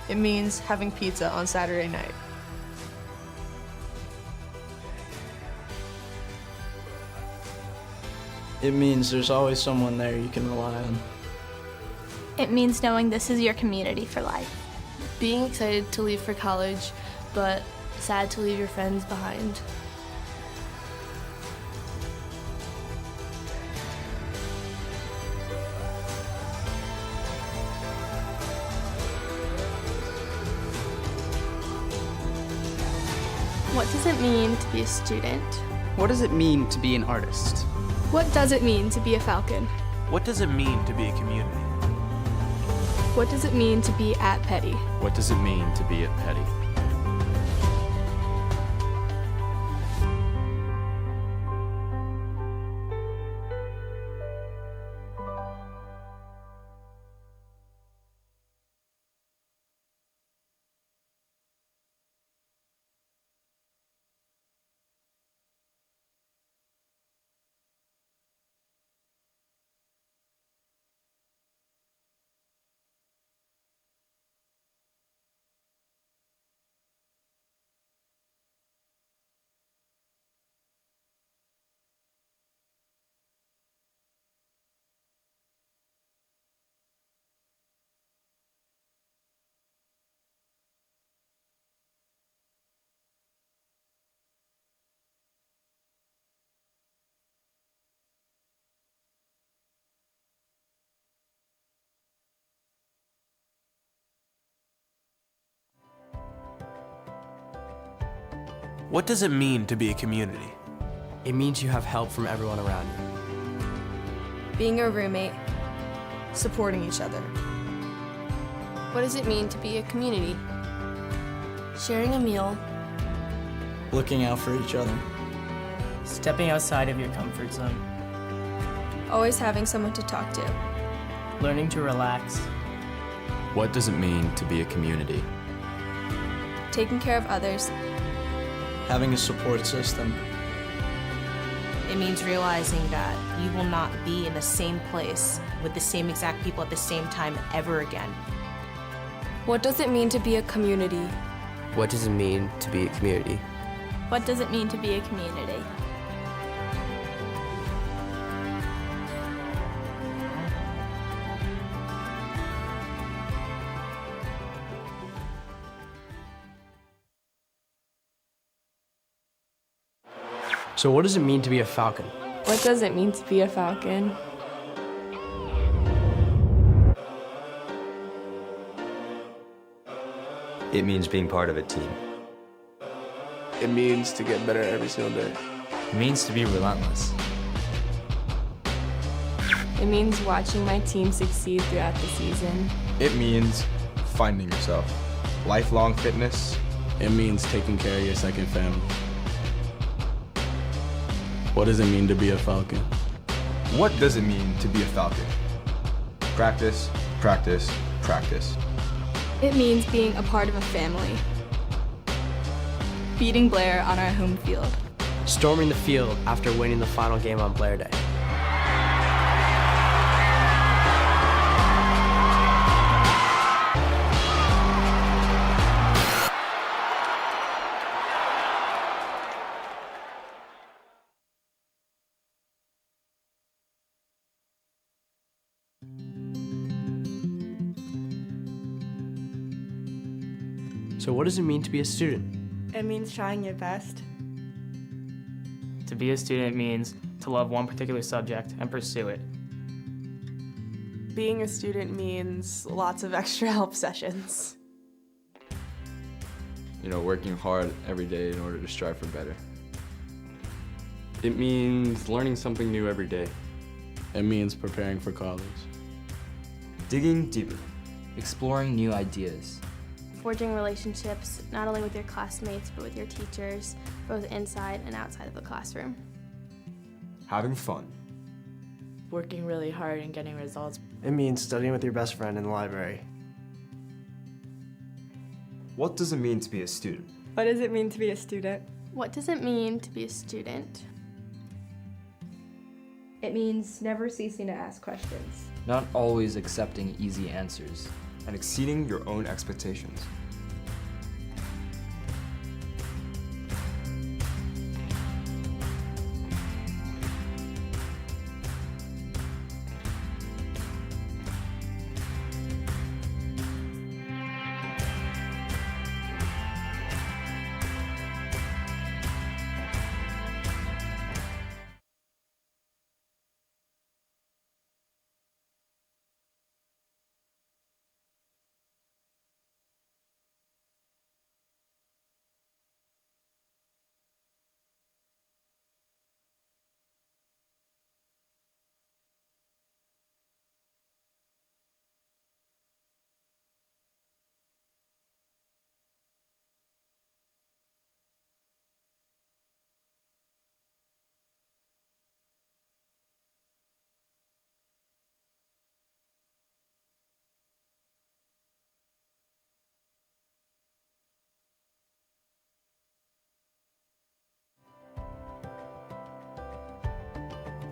It means having pizza on Saturday night. It means there's always someone there you can rely on. It means knowing this is your community for life. Being excited to leave for college, but sad to leave your friends behind. What does it mean to be a student? What does it mean to be an artist? What does it mean to be a Falcon? What does it mean to be a community? What does it mean to be at Peddie? What does it mean to be at Peddie? What does it mean to be a community? It means you have help from everyone around you. Being a roommate. Supporting each other. What does it mean to be a community? Sharing a meal. Looking out for each other. Stepping outside of your comfort zone. Always having someone to talk to. Learning to relax. What does it mean to be a community? Taking care of others. Having a support system. It means realizing that you will not be in the same place with the same exact people at the same time ever again. What does it mean to be a community? What does it mean to be a community? What does it mean to be a community? So what does it mean to be a Falcon? What does it mean to be a Falcon? It means being part of a team. It means to get better every single day. It means to be relentless. It means watching my team succeed throughout the season. It means finding yourself. Lifelong fitness. It means taking care of your second family. What does it mean to be a Falcon? What does it mean to be a Falcon? Practice, practice, practice. It means being a part of a family. Beating Blair on our home field. Storming the field after winning the final game on Blair Day. So what does it mean to be a student? It means trying your best. To be a student means to love one particular subject and pursue it. Being a student means lots of extra help sessions. Working hard every day in order to strive for better. It means learning something new every day. It means preparing for college. Digging deeper. Exploring new ideas. Forging relationships, not only with your classmates, but with your teachers, both inside and outside of the classroom. Having fun. working really hard and getting results. It means studying with your best friend in the library. What does it mean to be a student? What does it mean to be a student? What does it mean to be a student? It means never ceasing to ask questions. Not always accepting easy answers. And exceeding your own expectations.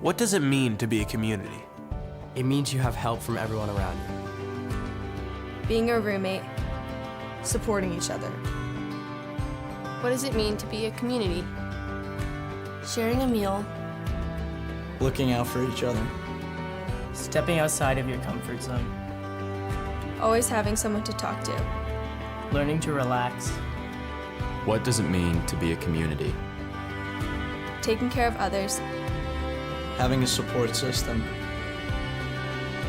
What does it mean to be a community? It means you have help from everyone around you. Being a roommate. Supporting each other. What does it mean to be a community? Sharing a meal. Looking out for each other. Stepping outside of your comfort zone. Always having someone to talk to. Learning to relax. What does it mean to be a community? Taking care of others. Having a support system.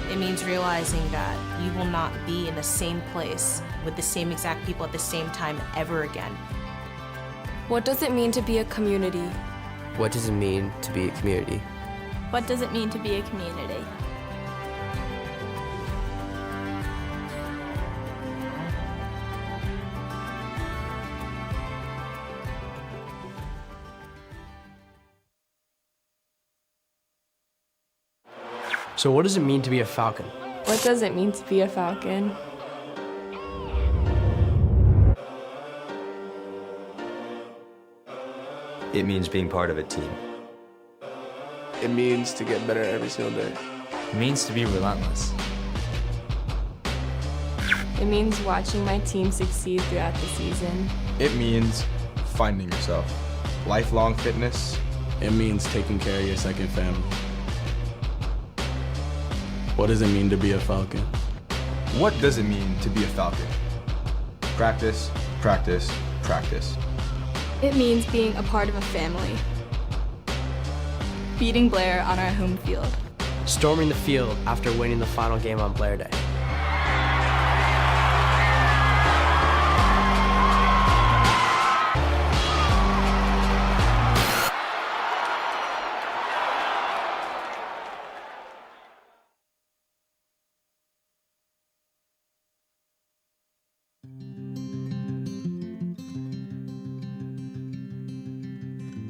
It means realizing that you will not be in the same place with the same exact people at the same time ever again. What does it mean to be a community? What does it mean to be a community? What does it mean to be a community? So what does it mean to be a falcon? What does it mean to be a falcon? It means being part of a team. It means to get better every single day. It means to be relentless. It means watching my team succeed throughout the season. It means finding yourself. Lifelong fitness. It means taking care of your second family. What does it mean to be a Falcon? What does it mean to be a Falcon? Practice, practice, practice. It means being a part of a family. Beating Blair on our home field. Storming the field after winning the final game on Blair Day.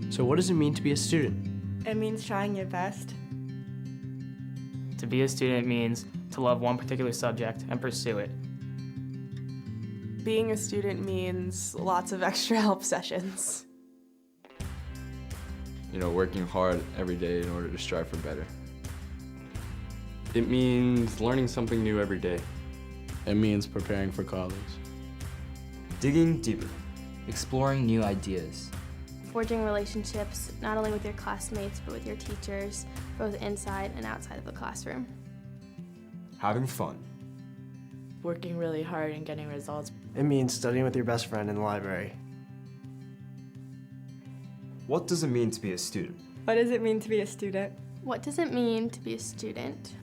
So what does it mean to be a student? It means trying your best. To be a student means to love one particular subject and pursue it. Being a student means lots of extra help sessions. You know, working hard every day in order to strive for better. It means learning something new every day. It means preparing for college. Digging deeper. Exploring new ideas. Forging relationships, not only with your classmates, but with your teachers, both inside and outside of the classroom. Having fun. Working really hard and getting results. It means studying with your best friend in the library. What does it mean to be a student? What does it mean to be a student? What does it mean to be a student?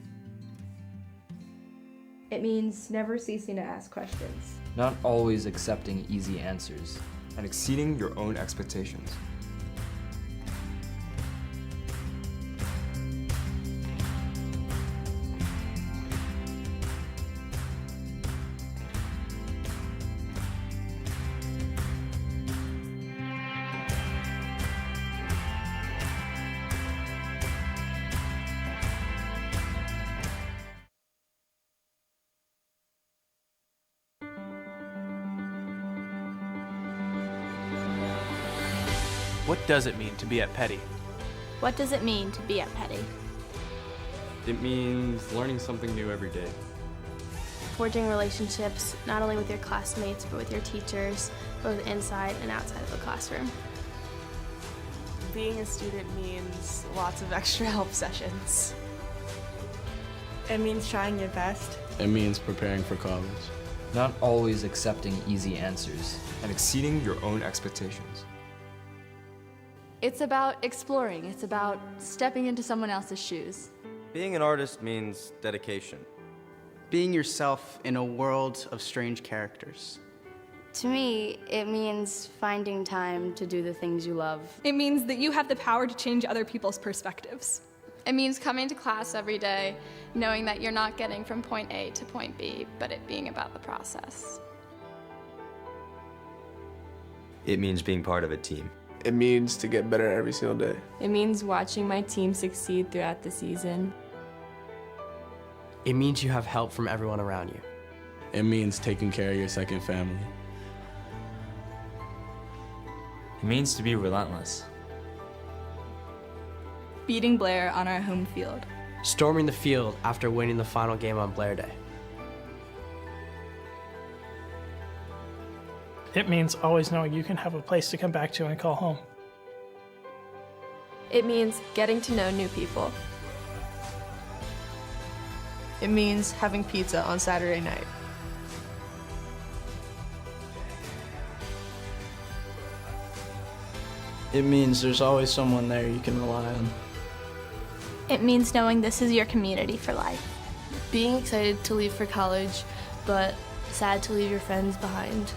It means never ceasing to ask questions. Not always accepting easy answers. And exceeding your own expectations. What does it mean to be at Peddie? What does it mean to be at Peddie? It means learning something new every day. Forging relationships, not only with your classmates, but with your teachers, both inside and outside of the classroom. Being a student means lots of extra help sessions. It means trying your best. It means preparing for college. Not always accepting easy answers. And exceeding your own expectations. It's about exploring. It's about stepping into someone else's shoes. Being an artist means dedication. Being yourself in a world of strange characters. To me, it means finding time to do the things you love. It means that you have the power to change other people's perspectives. It means coming to class every day, knowing that you're not getting from point A to point B, but it being about the process. It means being part of a team. It means to get better every single day. It means watching my team succeed throughout the season. It means you have help from everyone around you. It means taking care of your second family. It means to be relentless. Beating Blair on our home field. Storming the field after winning the final game on Blair Day. It means always knowing you can have a place to come back to and call home. It means getting to know new people. It means having pizza on Saturday night. It means there's always someone there you can rely on. It means knowing this is your community for life. Being excited to leave for college, but sad to leave your friends behind.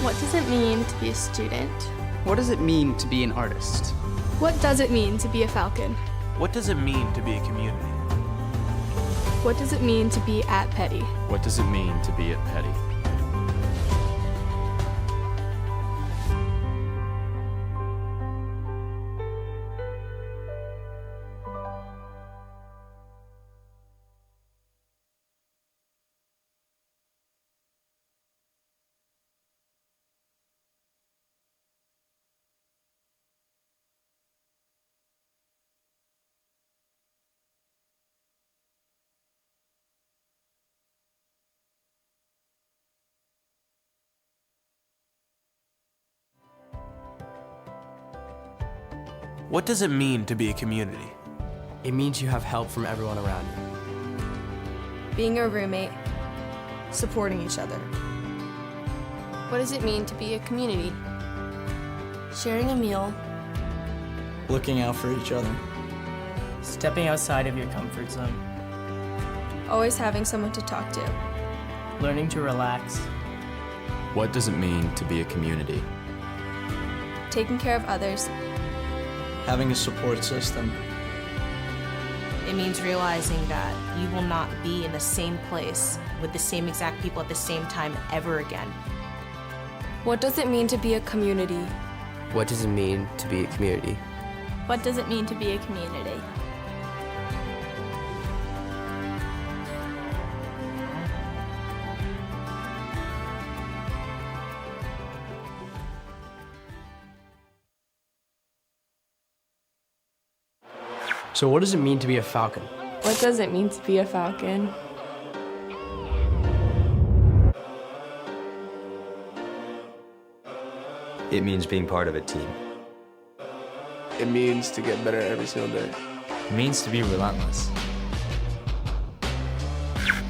What does it mean to be a student? What does it mean to be an artist? What does it mean to be a Falcon? What does it mean to be a community? What does it mean to be at Peddie? What does it mean to be at Peddie? What does it mean to be a community? It means you have help from everyone around you. Being a roommate. Supporting each other. What does it mean to be a community? Sharing a meal. Looking out for each other. Stepping outside of your comfort zone. Always having someone to talk to. Learning to relax. What does it mean to be a community? Taking care of others. Having a support system. It means realizing that you will not be in the same place with the same exact people at the same time ever again. What does it mean to be a community? What does it mean to be a community? What does it mean to be a community? So what does it mean to be a Falcon? What does it mean to be a Falcon? It means being part of a team. It means to get better every single day. It means to be relentless.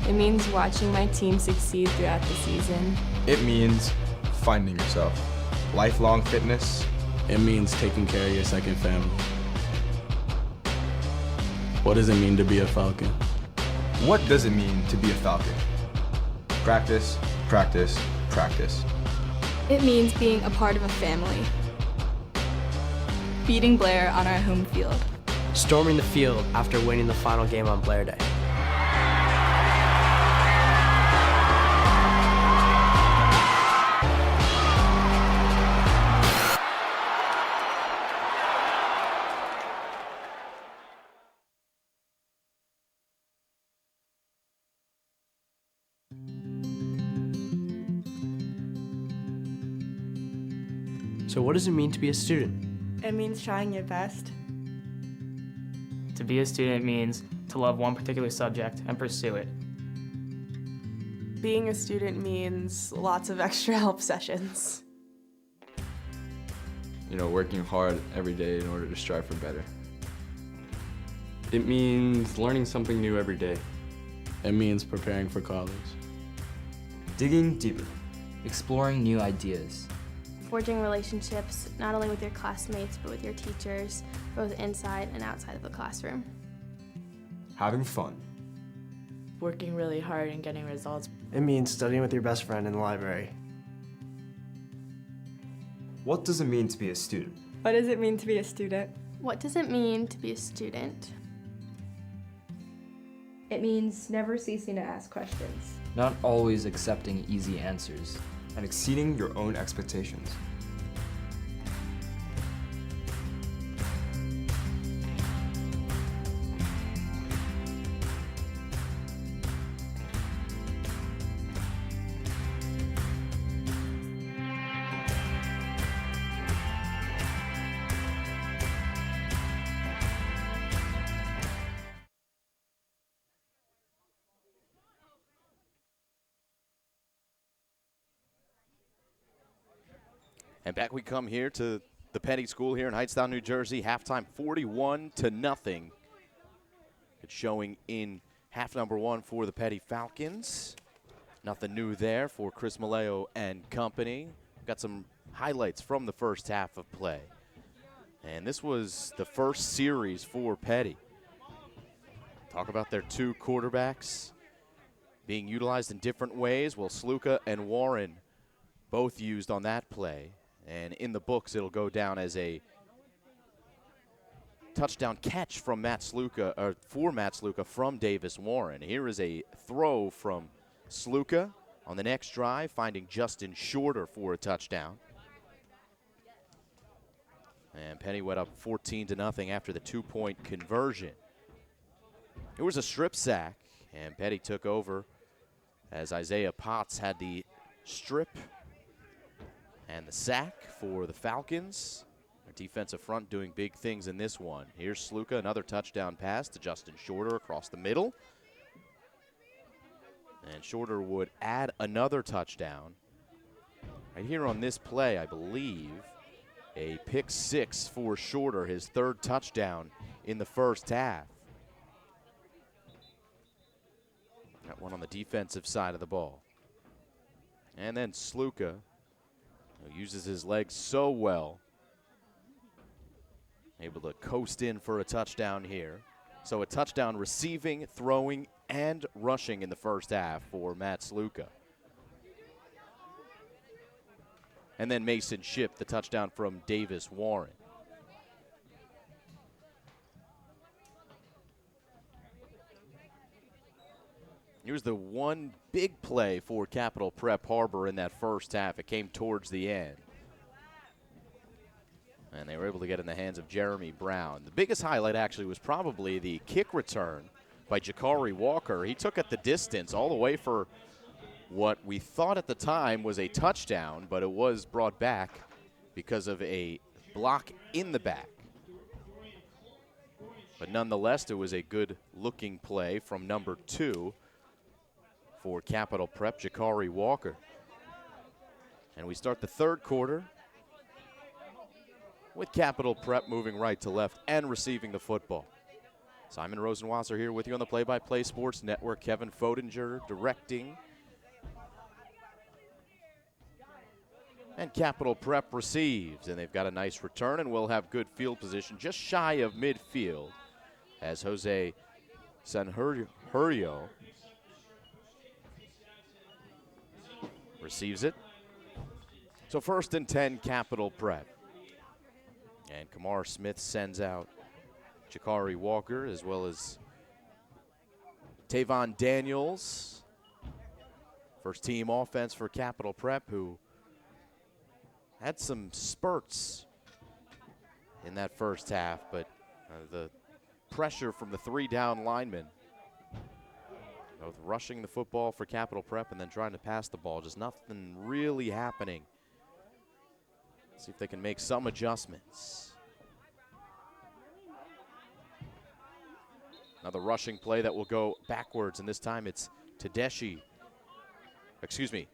It means watching my team succeed throughout the season. It means finding yourself. Lifelong fitness. It means taking care of your second family. What does it mean to be a Falcon? What does it mean to be a Falcon? Practice, practice, practice. It means being a part of a family. Beating Blair on our home field. Storming the field after winning the final game on Blair Day. So what does it mean to be a student? It means trying your best. To be a student means to love one particular subject and pursue it. Being a student means lots of extra help sessions. Working hard every day in order to strive for better. It means learning something new every day. It means preparing for college. Digging deeper. Exploring new ideas. Forging relationships, not only with your classmates, but with your teachers, both inside and outside of the classroom. Having fun. Working really hard and getting results. It means studying with your best friend in the library. What does it mean to be a student? What does it mean to be a student? What does it mean to be a student? It means never ceasing to ask questions. Not always accepting easy answers. And exceeding your own expectations. And back we come here to the Peddie School here in Hightstown, New Jersey. Halftime 41-0. Good showing in half number one for the Peddie Falcons. Nothing new there for Chris Maleo and company. Got some highlights from the first half of play. And this was the first series for Peddie. Talk about their two quarterbacks being utilized in different ways. Well, Sluka and Warren both used on that play. And in the books, it'll go down as a touchdown catch from Matt Sluka, or for Matt Sluka from Davis Warren. Here is a throw from Sluka on the next drive, finding Justin Shorter for a touchdown. And Peddie went up 14-0 after the 2-point conversion. It was a strip sack, and Peddie took over as Isaiah Potts had the strip and the sack for the Falcons. Our defensive front doing big things in this one. Here's Sluka, another touchdown pass to Justin Shorter across the middle. And Shorter would add another touchdown. Right here on this play, I believe, a pick six for Shorter, his third touchdown in the first half. Got one on the defensive side of the ball. And then Sluka, who uses his legs so well, able to coast in for a touchdown here. So a touchdown receiving, throwing, and rushing in the first half for Matt Sluka. And then Mason Shipp, the touchdown from Davis Warren. Here's the one big play for Capital Prep Harbor in that first half. It came towards the end. And they were able to get in the hands of Jeremy Brown. The biggest highlight actually was probably the kick return by Jakari Walker. He took it the distance all the way for what we thought at the time was a touchdown, but it was brought back because of a block in the back. But nonetheless, it was a good-looking play from number 2 for Capital Prep, Jakari Walker. And we start the third quarter with Capital Prep moving right to left and receiving the football. Simon Rosenwasser here with you on the Play-by-Play Sports Network. Kevin Fodinger directing. And Capital Prep receives, and they've got a nice return and will have good field position just shy of midfield as Jose Sanhurio receives it. So 1st and 10, Capital Prep. And Kamar Smith sends out Jakari Walker as well as Tavon Daniels. First team offense for Capital Prep, who had some spurts in that first half, but the pressure from the 3 down linemen, both rushing the football for Capital Prep and then trying to pass the ball, just nothing really happening See if they can make some adjustments. Another rushing play that will go backwards, and this time it's Tedeschi. Excuse me,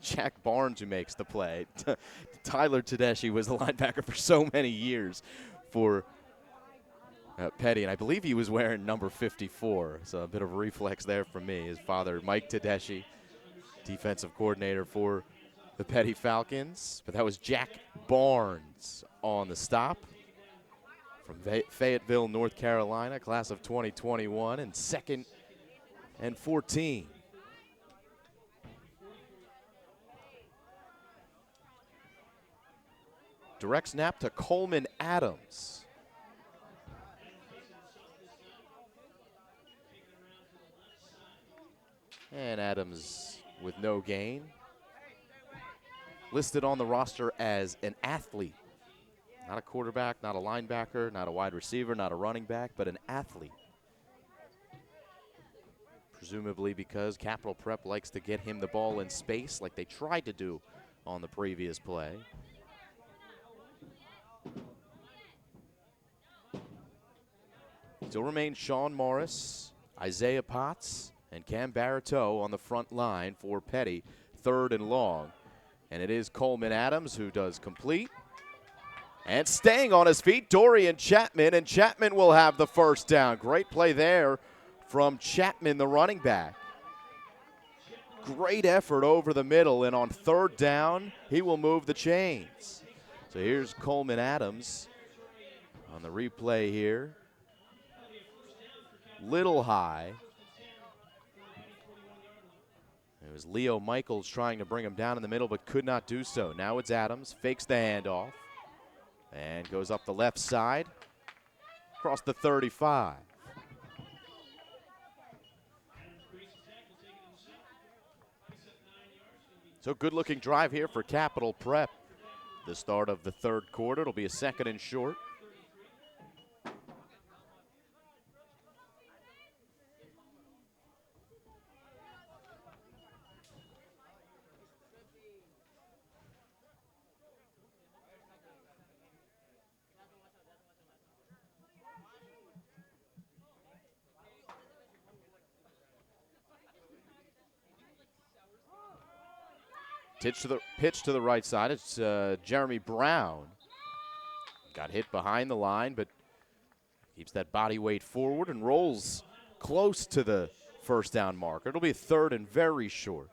Jack Barnes who makes the play. Tyler Tedeschi was the linebacker for so many years for Peddie, and I believe he was wearing number 54, so a bit of a reflex there from me. His father, Mike Tedeschi, defensive coordinator for the Peddie Falcons. But that was Jack Barnes on the stop from Fayetteville, North Carolina, class of 2021, and 2nd and 14. Direct snap to Coleman Adams. And Adams with no gain. Listed on the roster as an athlete. Not a quarterback, not a linebacker, not a wide receiver, not a running back, but an athlete. Presumably because Capital Prep likes to get him the ball in space like they tried to do on the previous play. Still remains Sean Morris, Isaiah Potts, and Cam Baratow on the front line for Peddie, 3rd and long. And it is Coleman Adams who does complete. And staying on his feet, Dorian Chapman, and Chapman will have the first down. Great play there from Chapman, the running back. Great effort over the middle, and on 3rd down, he will move the chains. So here's Coleman Adams on the replay here. Little high. It was Leo Michaels trying to bring him down in the middle, but could not do so. Now it's Adams, fakes the handoff, and goes up the left side, across the 35. So good-looking drive here for Capital Prep. The start of the 3rd quarter. It'll be a 2nd and short. Pitch to the right side. It's Jeremy Brown. Got hit behind the line, but keeps that body weight forward and rolls close to the 1st down marker. It'll be a 3rd and very short.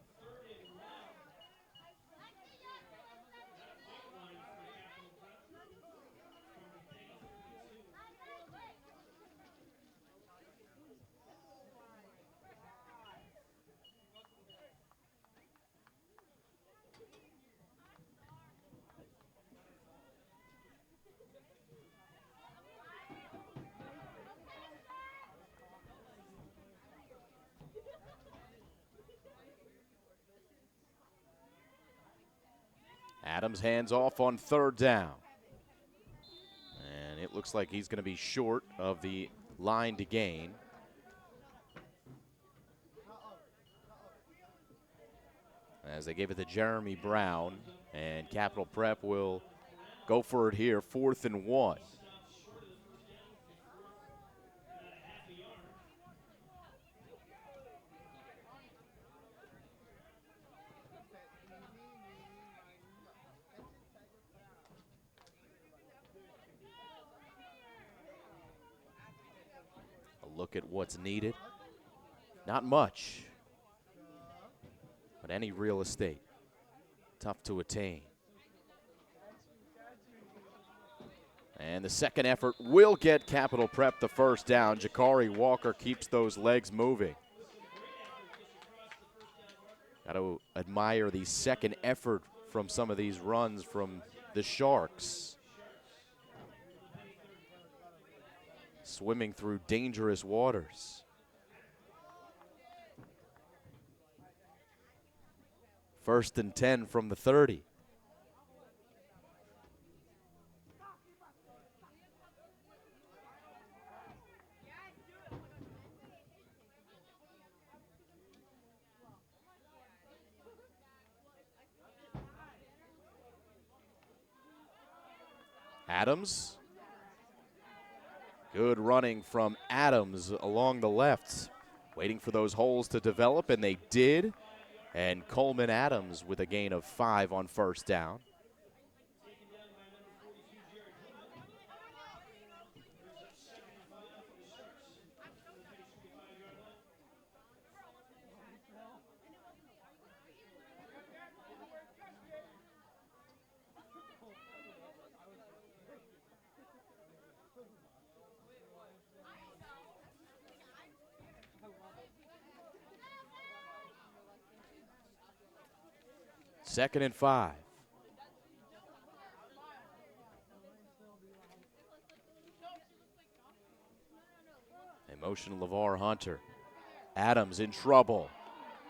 Adams hands off on 3rd down. And it looks like he's going to be short of the line to gain. As they gave it to Jeremy Brown, and Capital Prep will go for it here, 4th and 1. Look at what's needed. Not much, but any real estate, tough to attain. And the 2nd effort will get Capital Prep the 1st down. Jakari Walker keeps those legs moving. Got to admire the 2nd effort from some of these runs from the Sharks. Swimming through dangerous waters. First and 10 from the 30. Adams. Good running from Adams along the left. Waiting for those holes to develop, and they did. And Coleman Adams with a gain of 5 on first down. Second and 5. In motion, LeVar Hunter. Adams in trouble.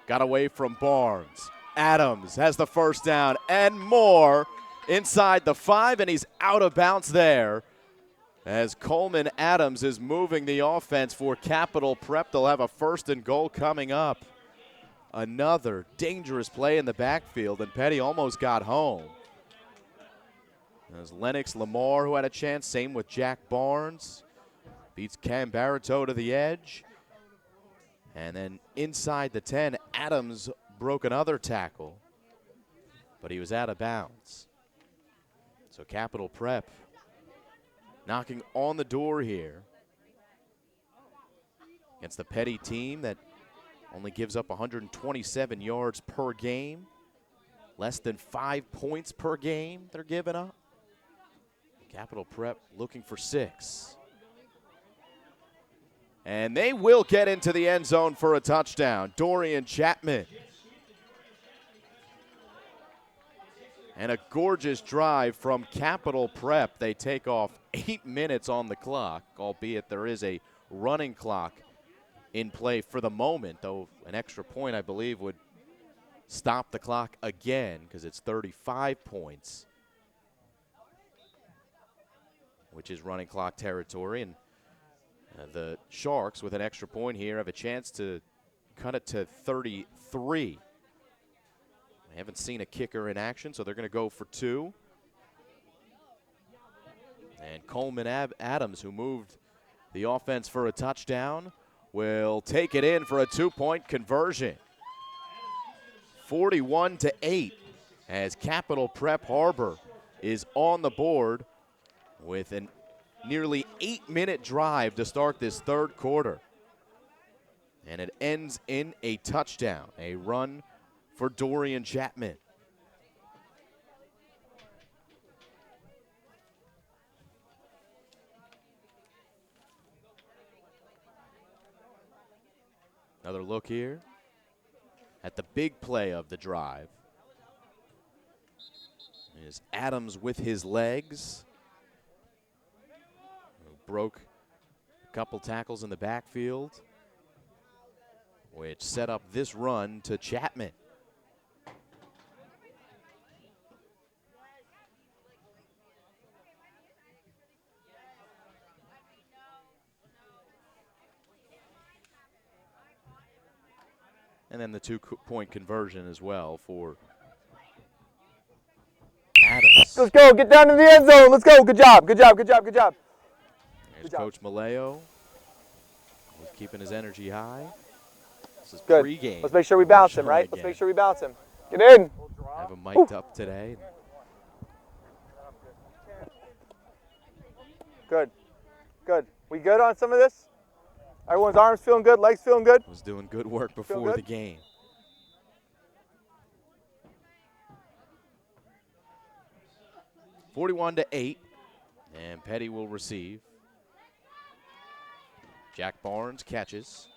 Got away from Barnes. Adams has the first down and more inside the 5, and he's out of bounds there. As Coleman Adams is moving the offense for Capital Prep, they'll have a 1st and goal coming up. Another dangerous play in the backfield, and Peddie almost got home. There's Lennox Lamar who had a chance, same with Jack Barnes. Beats Cam Barito to the edge. And then inside the 10, Adams broke another tackle, but he was out of bounds. So Capital Prep knocking on the door here against the Peddie team that only gives up 127 yards per game. Less than 5 points per game they're giving up. Capital Prep looking for 6. And they will get into the end zone for a touchdown. Dorian Chapman. And a gorgeous drive from Capital Prep. They take off 8 minutes on the clock, albeit there is a running clock in play for the moment, though an extra point, I believe, would stop the clock again because it's 35 points, which is running clock territory. And the Sharks, with an extra point here, have a chance to cut it to 33. They haven't seen a kicker in action, so they're going to go for 2. And Coleman Adams, who moved the offense for a touchdown, will take it in for a 2-point conversion. 41-8 as Capital Prep Harbor is on the board with a nearly 8-minute drive to start this 3rd quarter. And it ends in a touchdown, a run for Dorian Chapman. Another look here at the big play of the drive. Is Adams with his legs. Broke a couple tackles in the backfield, which set up this run to Chapman. And then the 2-point conversion as well for Adams. Let's go. Get down to the end zone. Let's go. Good job. Good job. Good job. Good job. There's Coach Maleo. He's keeping his energy high. This is good. Pre-game. Let's make sure we bounce him, right? Let's make sure we bounce him. Get in. Have him mic'd up today. Good. Good. We good on some of this? Everyone's arms feeling good, legs feeling good? Was doing good work before the game. (41-8), and Peddie will receive. Jack Barnes catches.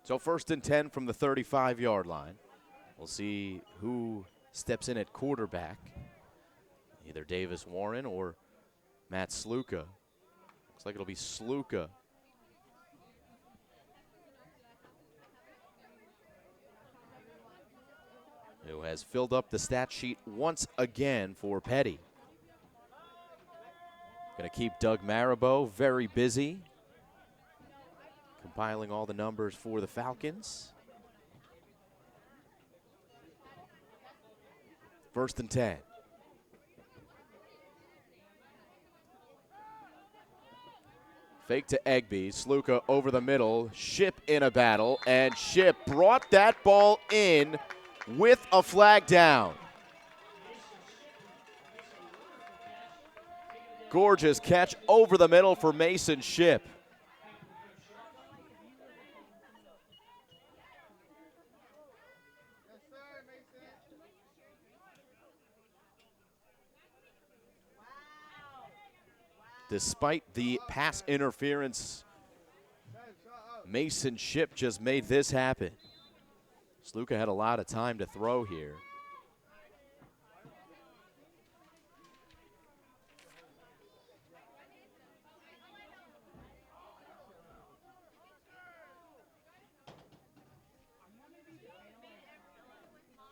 So 1st and 10 from the 35-yard line. We'll see who steps in at quarterback. Either Davis Warren or Matt Sluka. Looks like it'll be Sluka. Who has filled up the stat sheet once again for Peddie. Going Going to keep Doug Marabou very busy, compiling all the numbers for the Falcons. 1st and 10. Fake to Egby. Sluka over the middle. Ship in a battle, and Ship brought that ball in with a flag down. Gorgeous catch over the middle for Mason Ship. Despite the pass interference, Mason Ship just made this happen. Sluka had a lot of time to throw here.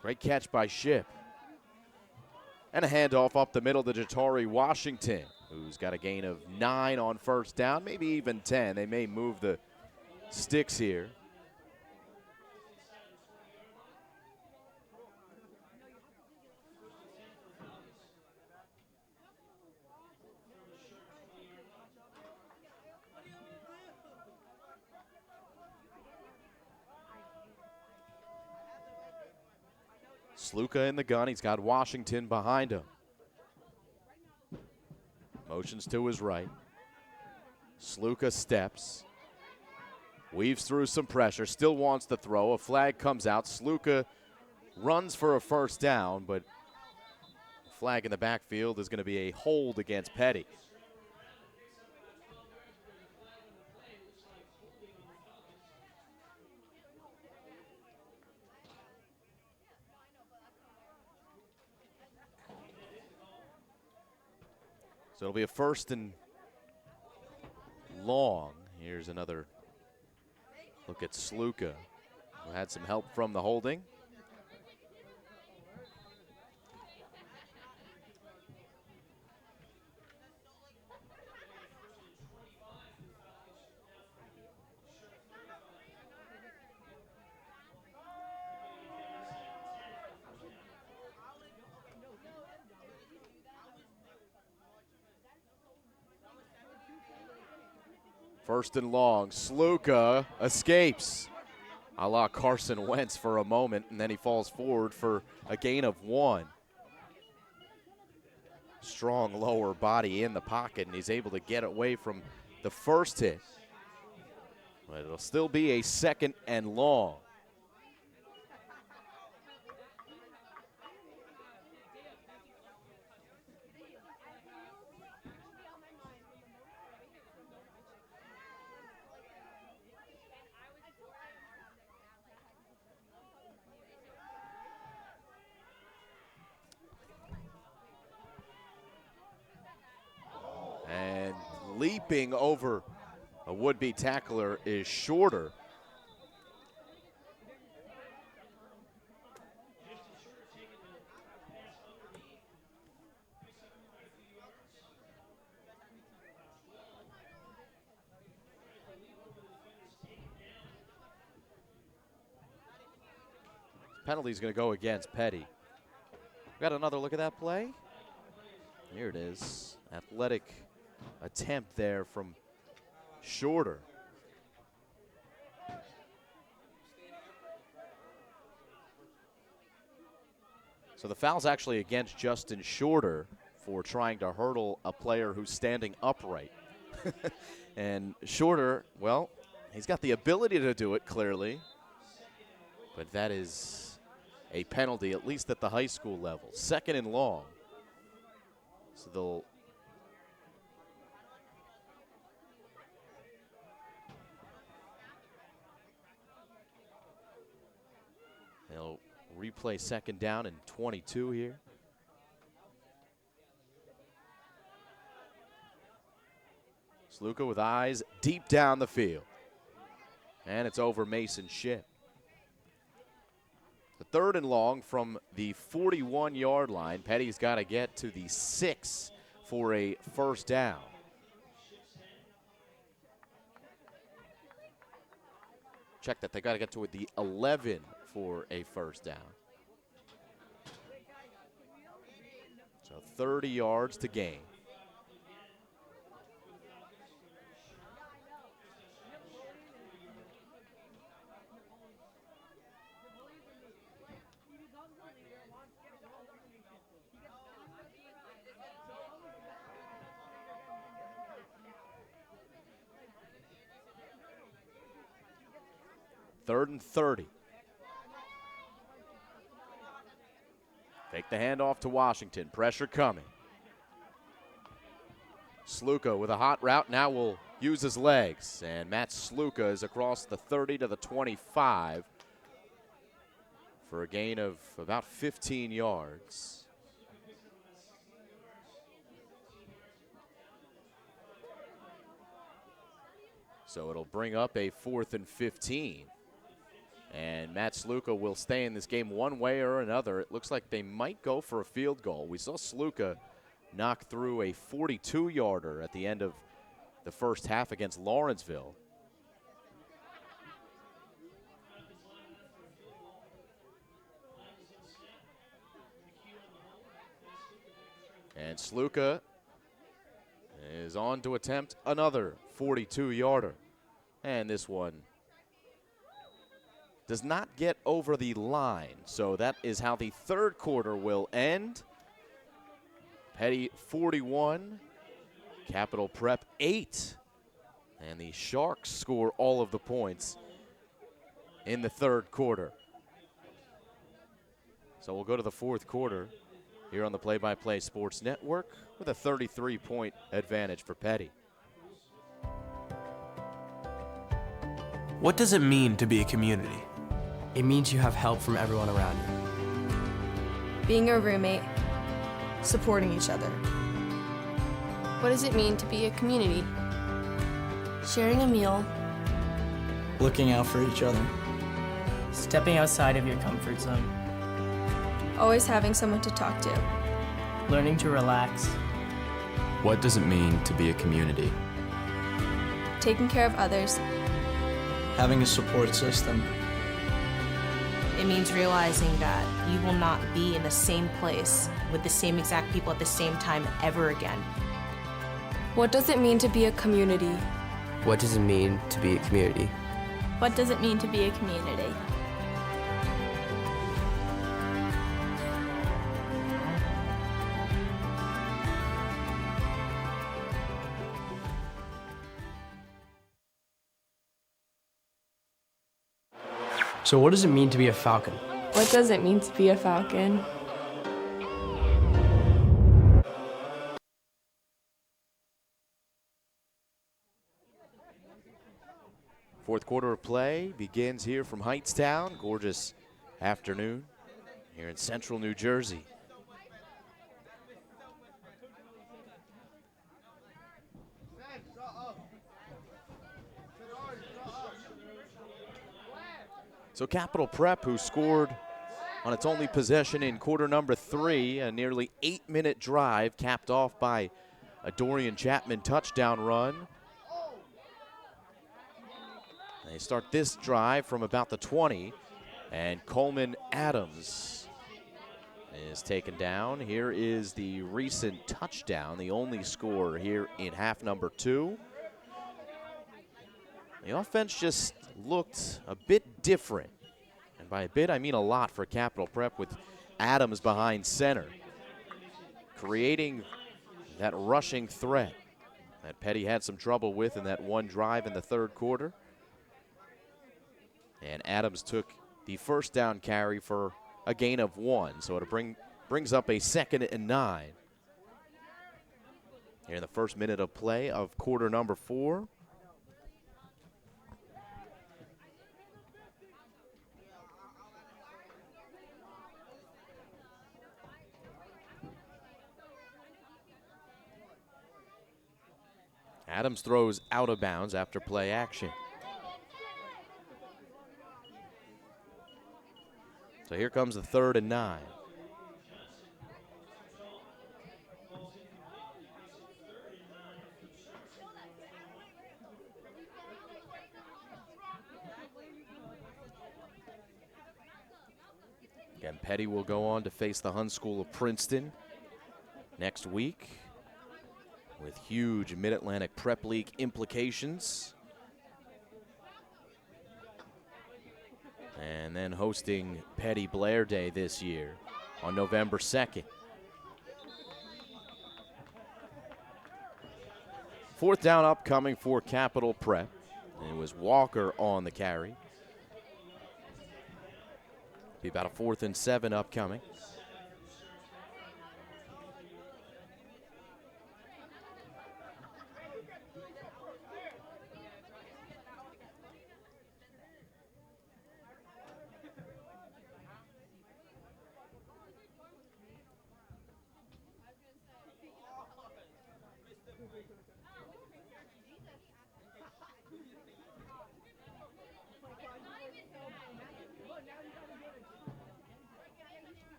Great catch by Ship. And a handoff up the middle to Jatari Washington, who's got a gain of 9 on 1st down, maybe even 10. They may move the sticks here. Sluka in the gun. He's got Washington behind him. Motions to his right. Sluka steps. Weaves through some pressure. Still wants to throw. A flag comes out. Sluka runs for a 1st down, but flag in the backfield is going to be a hold against Peddie. So it'll be a 1st and long. Here's another look at Sluka, who had some help from the holding. First and long, Sluka escapes, a la Carson Wentz for a moment, and then he falls forward for a gain of 1. Strong lower body in the pocket, and he's able to get away from the first hit. But it'll still be a 2nd and long. And leaping over a would-be tackler is Shorter. Penalty's going to go against Peddie. Got another look at that play. Here it is. Athletic attempt there from Shorter. So the foul's actually against Justin Shorter for trying to hurdle a player who's standing upright. And Shorter, well, he's got the ability to do it clearly, but that is a penalty, at least at the high school level. 2nd and long. So they'll replay 2nd down and 22 here. Sluka with eyes deep down the field. And it's over Mason Ship. The 3rd and long from the 41-yard line. Pettie's got to get to the 6 for a 1st down. check that. They got to get to the 11 for a first down. So 30 yards to gain. Third and 30. Take the handoff to Washington. Pressure coming. Sluka with a hot route. Now will use his legs. And Matt Sluka is across the 30 to the 25 for a gain of about 15 yards. So it'll bring up a 4th and 15. And Matt Sluka will stay in this game one way or another. It looks like they might go for a field goal. We saw Sluka knock through a 42-yarder at the end of the first half against Lawrenceville. And Sluka is on to attempt another 42-yarder. And this one does not get over the line. So that is how the third quarter will end. Peddie 41, Capital Prep 8. And the Sharks score all of the points in the third quarter. So we'll go to the fourth quarter here on the Play-by-Play Sports Network with a 33-point advantage for Peddie. What does it mean to be a community? It means you have help from everyone around you. Being a roommate. Supporting each other. What does it mean to be a community? Sharing a meal. Looking out for each other. Stepping outside of your comfort zone. Always having someone to talk to. Learning to relax. What does it mean to be a community? Taking care of others. Having a support system. It means realizing that you will not be in the same place with the same exact people at the same time ever again. What does it mean to be a community? What does it mean to be a community? What does it mean to be a community? So what does it mean to be a Falcon? What does it mean to be a Falcon? Fourth quarter of play begins here from Hightstown. Gorgeous afternoon here in central New Jersey. So Capital Prep, who scored on its only possession in quarter number 3, a nearly 8-minute drive capped off by a Dorian Chapman touchdown run. They start this drive from about the 20, and Coleman Adams is taken down. Here is the recent touchdown, the only score here in half number 2. The offense just looked a bit different. And by a bit, I mean a lot for Capital Prep with Adams behind center, creating that rushing threat that Peddie had some trouble with in that one drive in the third quarter. And Adams took the first down carry for a gain of 1. So it brings up a 2nd and 9. Here in the first minute of play of quarter number 4. Adams throws out of bounds after play action. So here comes the 3rd and 9. Again, Peddie will go on to face the Hun School of Princeton next week with huge Mid-Atlantic Prep League implications. And then hosting Peddie Blair Day this year on November 2nd. Fourth down upcoming for Capital Prep. And it was Walker on the carry. Be about a 4th and 7 upcoming.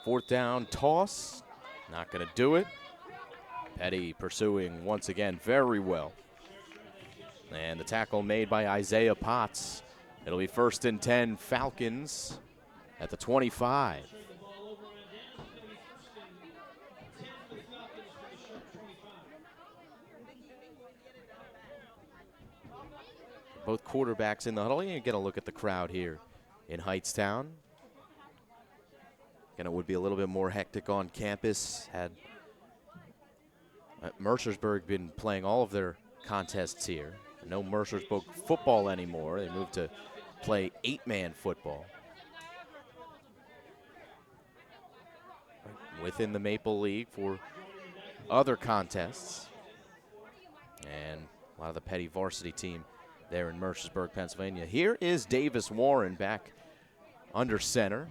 Fourth down toss, not going to do it. Peddie pursuing once again very well. And the tackle made by Isaiah Potts. It'll be 1st and 10 Falcons at the 25. Both quarterbacks in the huddle. You get a look at the crowd here in Hightstown. And it would be a little bit more hectic on campus had Mercersburg been playing all of their contests here. No Mercersburg football anymore. They moved to play 8-man football within the Maple League for other contests. And a lot of the Peddie varsity team there in Mercersburg, Pennsylvania. Here is Davis Warren back under center.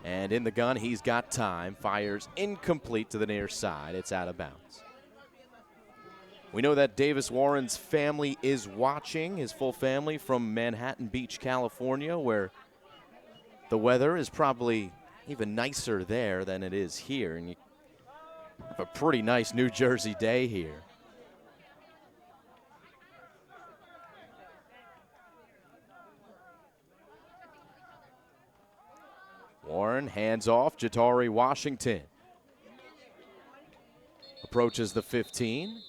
And in the gun, he's got time. Fires incomplete to the near side. It's out of bounds. We know that Davis Warren's family is watching, his full family from Manhattan Beach, California, where the weather is probably even nicer there than it is here. And you have a pretty nice New Jersey day here. Warren hands off. Jatari Washington approaches the 15.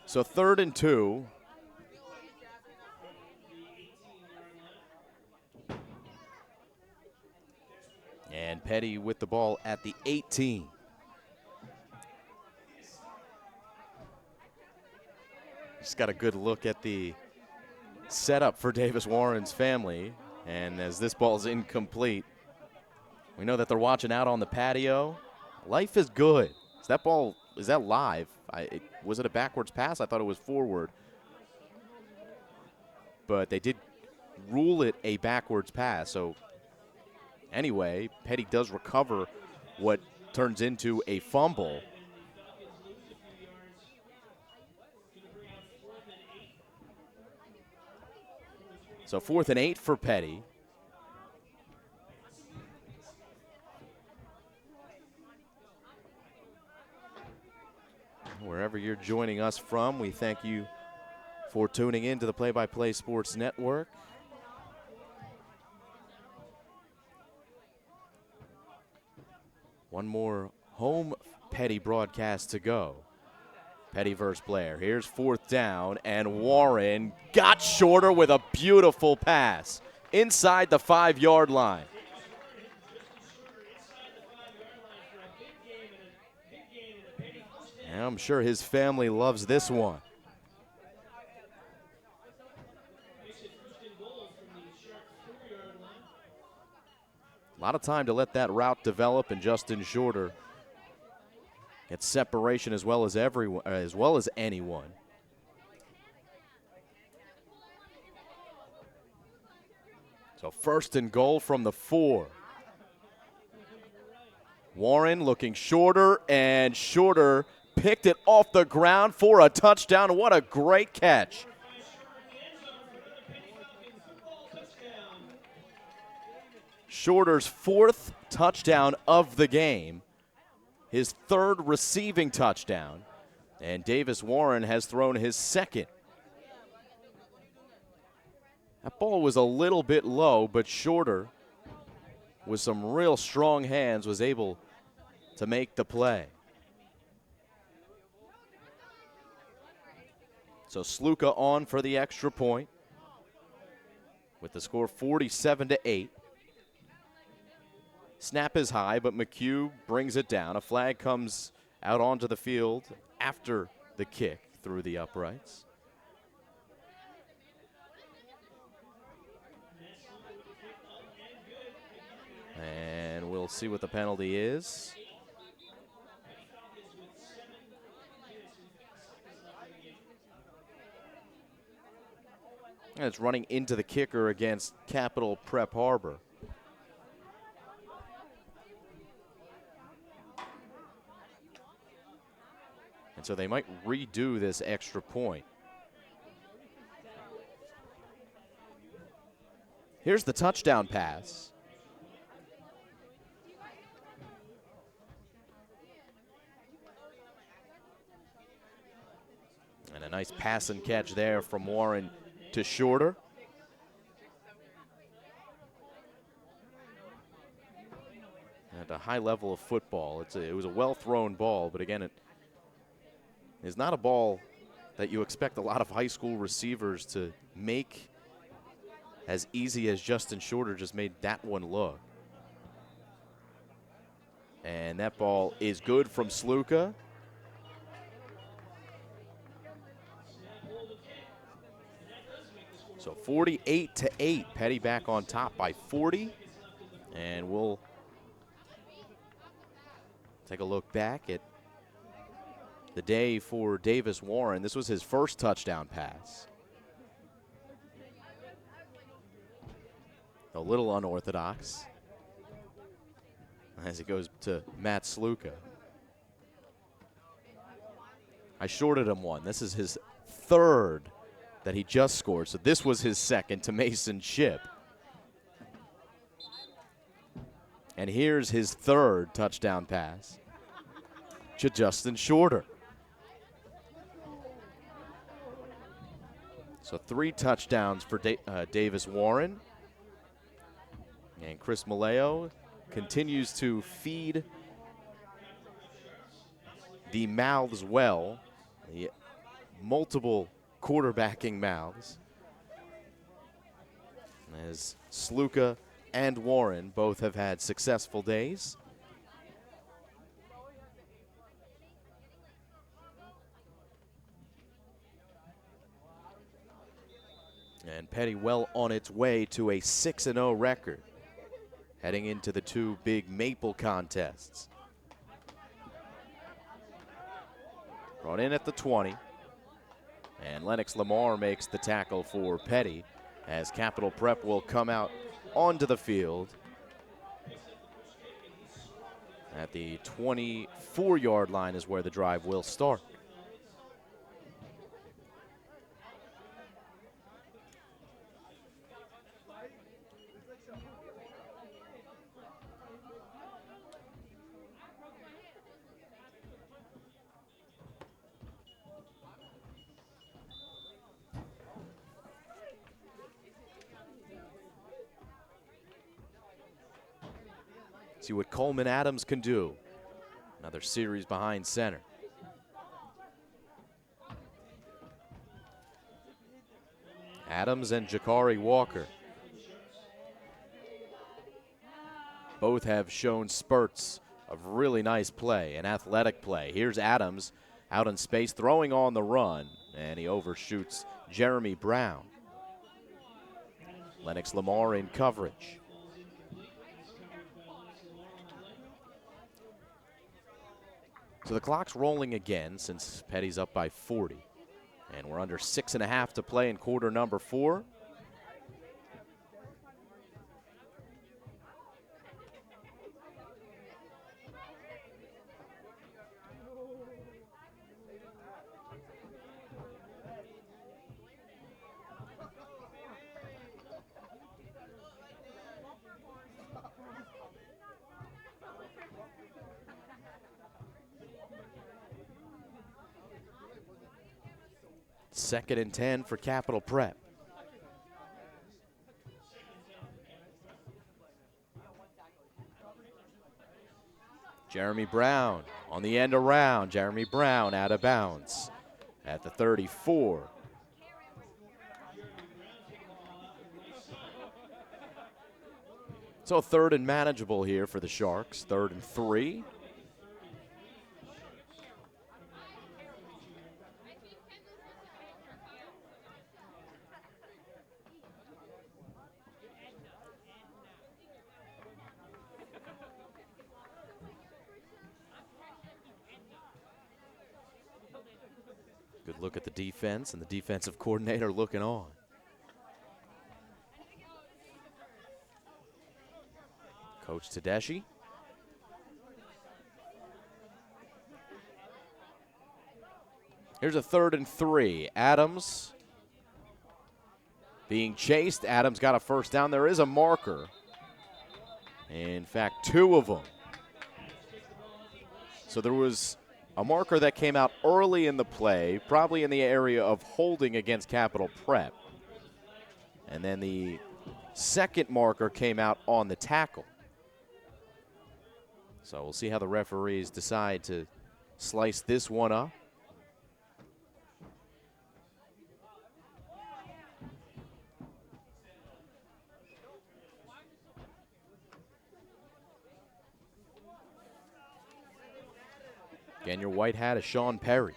So 3rd and 2. And Peddie with the ball at the 18. Just got a good look at the setup for Davis Warren's family. And as this ball is incomplete, we know that they're watching out on the patio. Life is good. Is that ball, is that live? Was it a backwards pass? I thought it was forward. But they did rule it a backwards pass, so anyway, Peddie does recover what turns into a fumble. So 4th and 8 for Peddie. Wherever you're joining us from, we thank you for tuning in to the Play-by-Play Sports Network. One more home Peddie broadcast to go. Peddie versus Blair. Here's 4th down, and Warren got shorter with a beautiful pass inside the 5-yard line. And I'm sure his family loves this one. A lot of time to let that route develop, and Justin Shorter gets separation as well as anyone. So 1st and goal from the 4. Warren looking shorter, and Shorter picked it off the ground for a touchdown. What a great catch. Shorter's 4th touchdown of the game, his 3rd receiving touchdown, and Davis Warren has thrown his 2nd. That ball was a little bit low, but Shorter, with some real strong hands, was able to make the play. So Sluka on for the extra point with the score 47-8. Snap is high, but McHugh brings it down. A flag comes out onto the field after the kick through the uprights. And we'll see what the penalty is. And it's running into the kicker against Capital Prep Harbor. And so they might redo this extra point. Here's the touchdown pass. And a nice pass and catch there from Warren to Shorter. At a high level of football, it was a well-thrown ball, but again, it is not a ball that you expect a lot of high school receivers to make as easy as Justin Shorter just made that one look. And that ball is good from Sluka. So 48-8, Peddie back on top by 40. And we'll take a look back at the day for Davis Warren. This was his first touchdown pass. A little unorthodox as it goes to Matt Sluka. I shorted him one. This is his 3rd that he just scored. So this was his 2nd to Mason Shipp. And here's his 3rd touchdown pass to Justin Shorter. So 3 touchdowns for Davis Warren. And Chris Maleo continues to feed the mouths well, the multiple quarterbacking mouths, as Sluka and Warren both have had successful days. And Peddie well on its way to a 6-0 record, heading into the 2 big Maple contests. Brought in at the 20. And Lennox Lamar makes the tackle for Peddie as Capital Prep will come out onto the field at the 24-yard line is where the drive will start. See what Coleman Adams can do. Another series behind center. Adams and Jakari Walker both have shown spurts of really nice play and athletic play. Here's Adams out in space, throwing on the run, and he overshoots Jeremy Brown. Lennox Lamar in coverage. So the clock's rolling again since Peddie's up by 40. And we're under 6.5 to play in quarter number 4. 2nd and 10 for Capital Prep. Jeremy Brown on the end around. Jeremy Brown out of bounds at the 34. So 3rd and manageable here for the Sharks. 3rd and 3. Good look at the defense and the defensive coordinator looking on. Coach Tedeschi. Here's a 3rd and 3. Adams being chased. Adams got a first down. There is a marker. In fact, 2 of them. So there was a marker that came out early in the play, probably in the area of holding against Capital Prep. And then the second marker came out on the tackle. So we'll see how the referees decide to slice this one up. Again, your white hat is Sean Perry.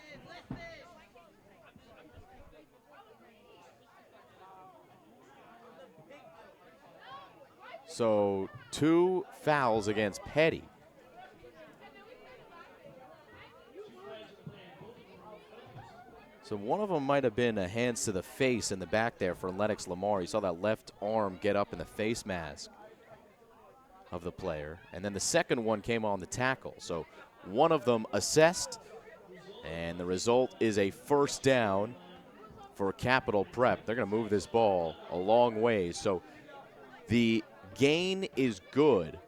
So 2 fouls against Peddie. So one of them might have been a hands to the face in the back there for Lennox Lamar. You saw that left arm get up in the face mask of the player. And then the second one came on the tackle. So one of them assessed, and the result is a first down for Capital Prep. They're going to move this ball a long way. So the gain is good.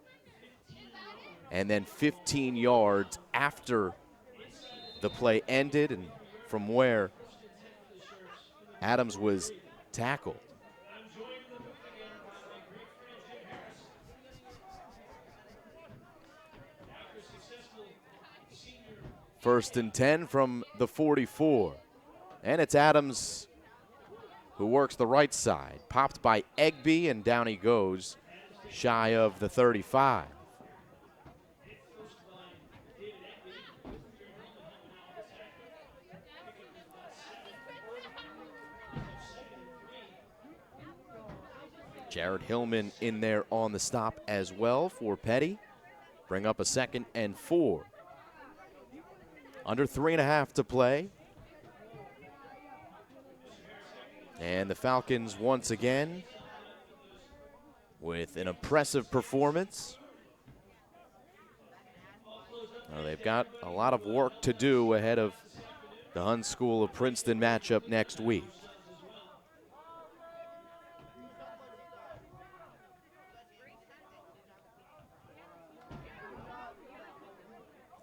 And then 15 yards after the play ended and from where Adams was tackled. First and 10 from the 44. And it's Adams who works the right side. Popped by Egby, and down he goes, shy of the 35. Jared Hillman in there on the stop as well for Peddie. Bring up a 2nd and 4. Under 3.5 to play. And the Falcons once again with an impressive performance. Now they've got a lot of work to do ahead of the Hun School of Princeton matchup next week.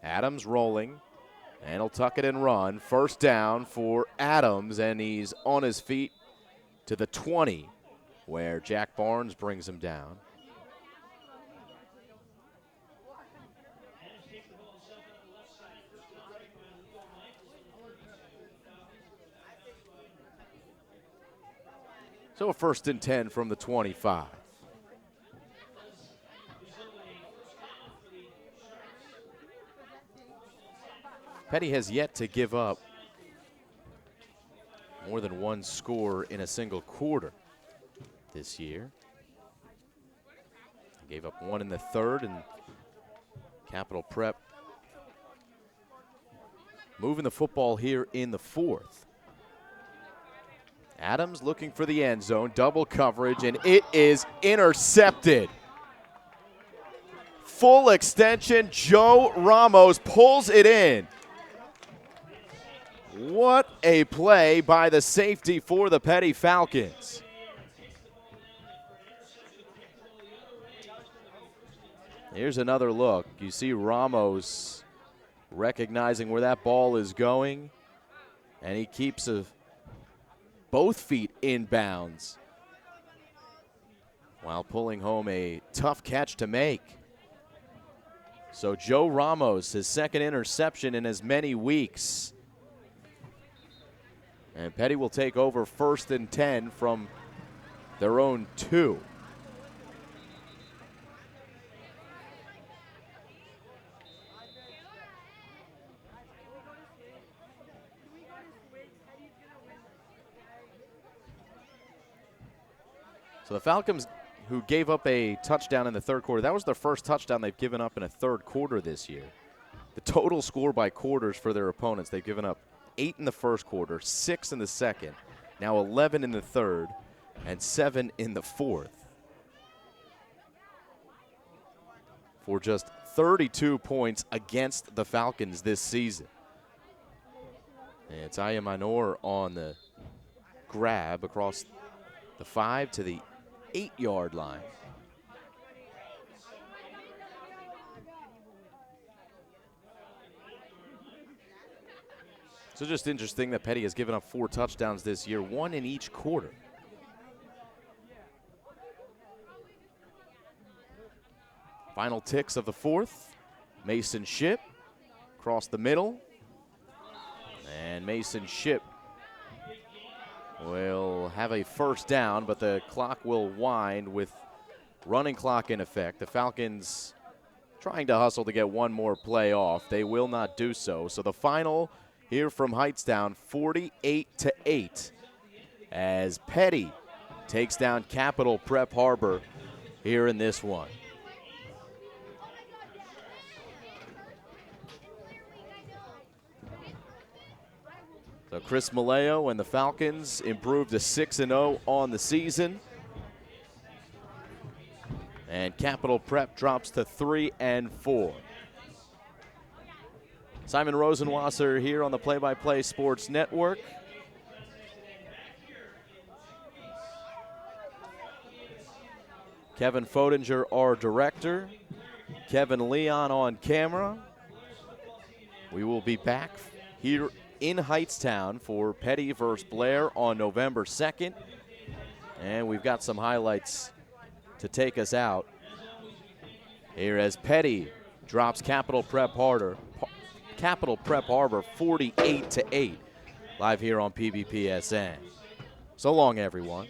Adams rolling, and he'll tuck it and run. First down for Adams, and he's on his feet to the 20, where Jack Barnes brings him down. So a 1st and 10 from the 25. Peddie has yet to give up more than one score in a single quarter this year. He gave up one in the 3rd, and Capital Prep moving the football here in the 4th. Adams looking for the end zone, double coverage, and it is intercepted. Full extension, Joe Ramos pulls it in. What a play by the safety for the Peddie Falcons. Here's another look. You see Ramos recognizing where that ball is going, and he keeps a both feet inbounds while pulling home a tough catch to make. So Joe Ramos, his second interception in as many weeks. And Peddie will take over 1st and 10 from their own 2. So the Falcons, who gave up a touchdown in the third quarter, that was their first touchdown they've given up in a third quarter this year. The total score by quarters for their opponents, they've given up 8 in the first quarter, 6 in the second, now 11 in the third, and 7 in the fourth. For just 32 points against the Falcons this season. And it's Aya Minor on the grab across the 5 to the 8-yard line. So just interesting that Peddie has given up 4 touchdowns this year, 1 in each quarter. Final ticks of the fourth. Mason Ship across the middle. And Mason Ship will have a first down, but the clock will wind with running clock in effect. The Falcons trying to hustle to get one more play off. They will not do so. So the final here from Hightstown, 48-8, as Peddie takes down Capital Prep Harbor here in this one. So Chris Maleo and the Falcons improved to 6-0 on the season. And Capital Prep drops to 3-4. Simon Rosenwasser here on the Play-by-Play Sports Network. Kevin Fodinger, our director. Kevin Leon on camera. We will be back here in Hightstown for Peddie versus Blair on November 2nd. And we've got some highlights to take us out here as Peddie drops Capital Prep Harbor 48-8 live here on PBPSN. So long, everyone.